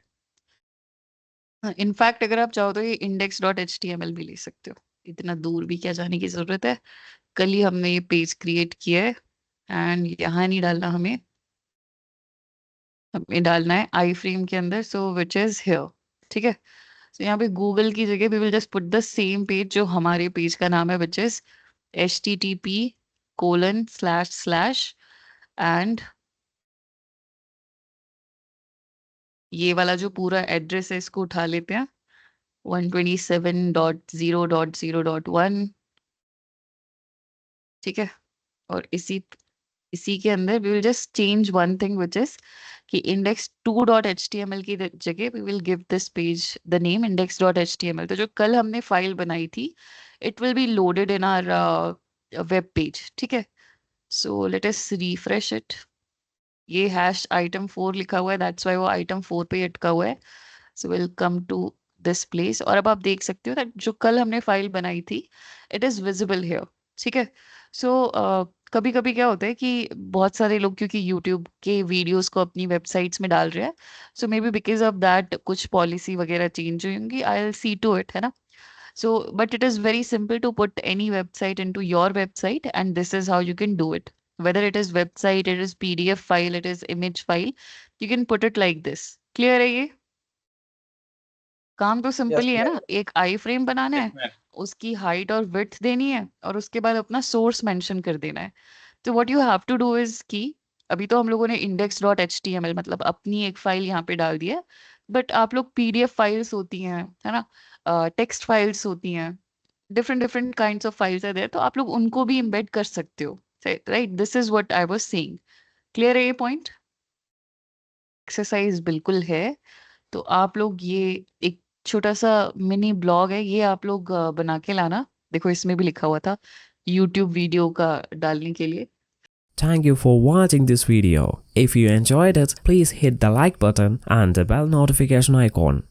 In fact अगर आप चाहो तो ये index.html भी ले सकते हो, इतना दूर भी क्या जाने की जरूरत है। कल ही हमने ये पेज क्रिएट किया है, एंड यहाँ नहीं डालना हमें डालना है आई फ्रेम के अंदर, सो विच इज हियर, ठीक है। तो यहाँ पे गूगल की जगह we will just put the same page जो हमारे पेज का नाम है, विच इज http:// एंड ये वाला जो पूरा एड्रेस है इसको उठा लेते हैं 127.0.0.1, ठीक है। और इसी के अंदर we will just change one thing which is कि index2.html की जगह we will give this page the name index.html। तो जो कल हमने फाइल बनाई थी it will be loaded in our web page, ठीक है। So let us refresh it. ये #item4 लिखा हुआ है, दैट्स वाई वो item4 पे अटका हुआ है। So will come to this place, और अब आप देख सकते हो दैट जो कल हमने फाइल बनाई थी इट इज विजिबल हियर, ठीक है। सो कभी कभी क्या होता है कि बहुत सारे लोग क्योंकि यूट्यूब के वीडियोस को अपनी वेबसाइट्स में डाल रहे हैं, so maybe because of that कुछ पॉलिसी वगैरह चेंज हुई होंगी, I will see to it, है ना। So, but it is very simple to put any website into your website, and this is how you can do it. Whether it is website, it is PDF file, it is image file, you can put it like this. Clear है ये? काम तो सिंपल Yes, ही है ना, ma'am. एक आई फ्रेम बनाना Yes, है, ma'am. उसकी हाइट और विड्थ देनी है, और उसके बाद अपना सोर्स मेंशन कर देना है। तो what you have to do is कि अभी तो हम लोगों ने index.html मतलब अपनी एक फाइल यहाँ पे डाल दिया है, बट आप लोग PDF फाइल्स होती हैं, है ना, टेक्स्ट फाइल्स होती हैं, different different kinds of files है देयर, तो आप लोग उनको भी एम्बेड कर सकते हो, right. This is what I was saying. Clear है ये पॉइंट? एक्सरसाइज बिल्कुल है। तो आप लोग ये एक छोटा सा मिनी ब्लॉग है, ये आप लोग बना के लाना। देखो इसमें भी लिखा हुआ था यूट्यूब वीडियो का डालने के लिए। Thank you for watching this video. If you enjoyed it, please hit the like button and the bell notification icon.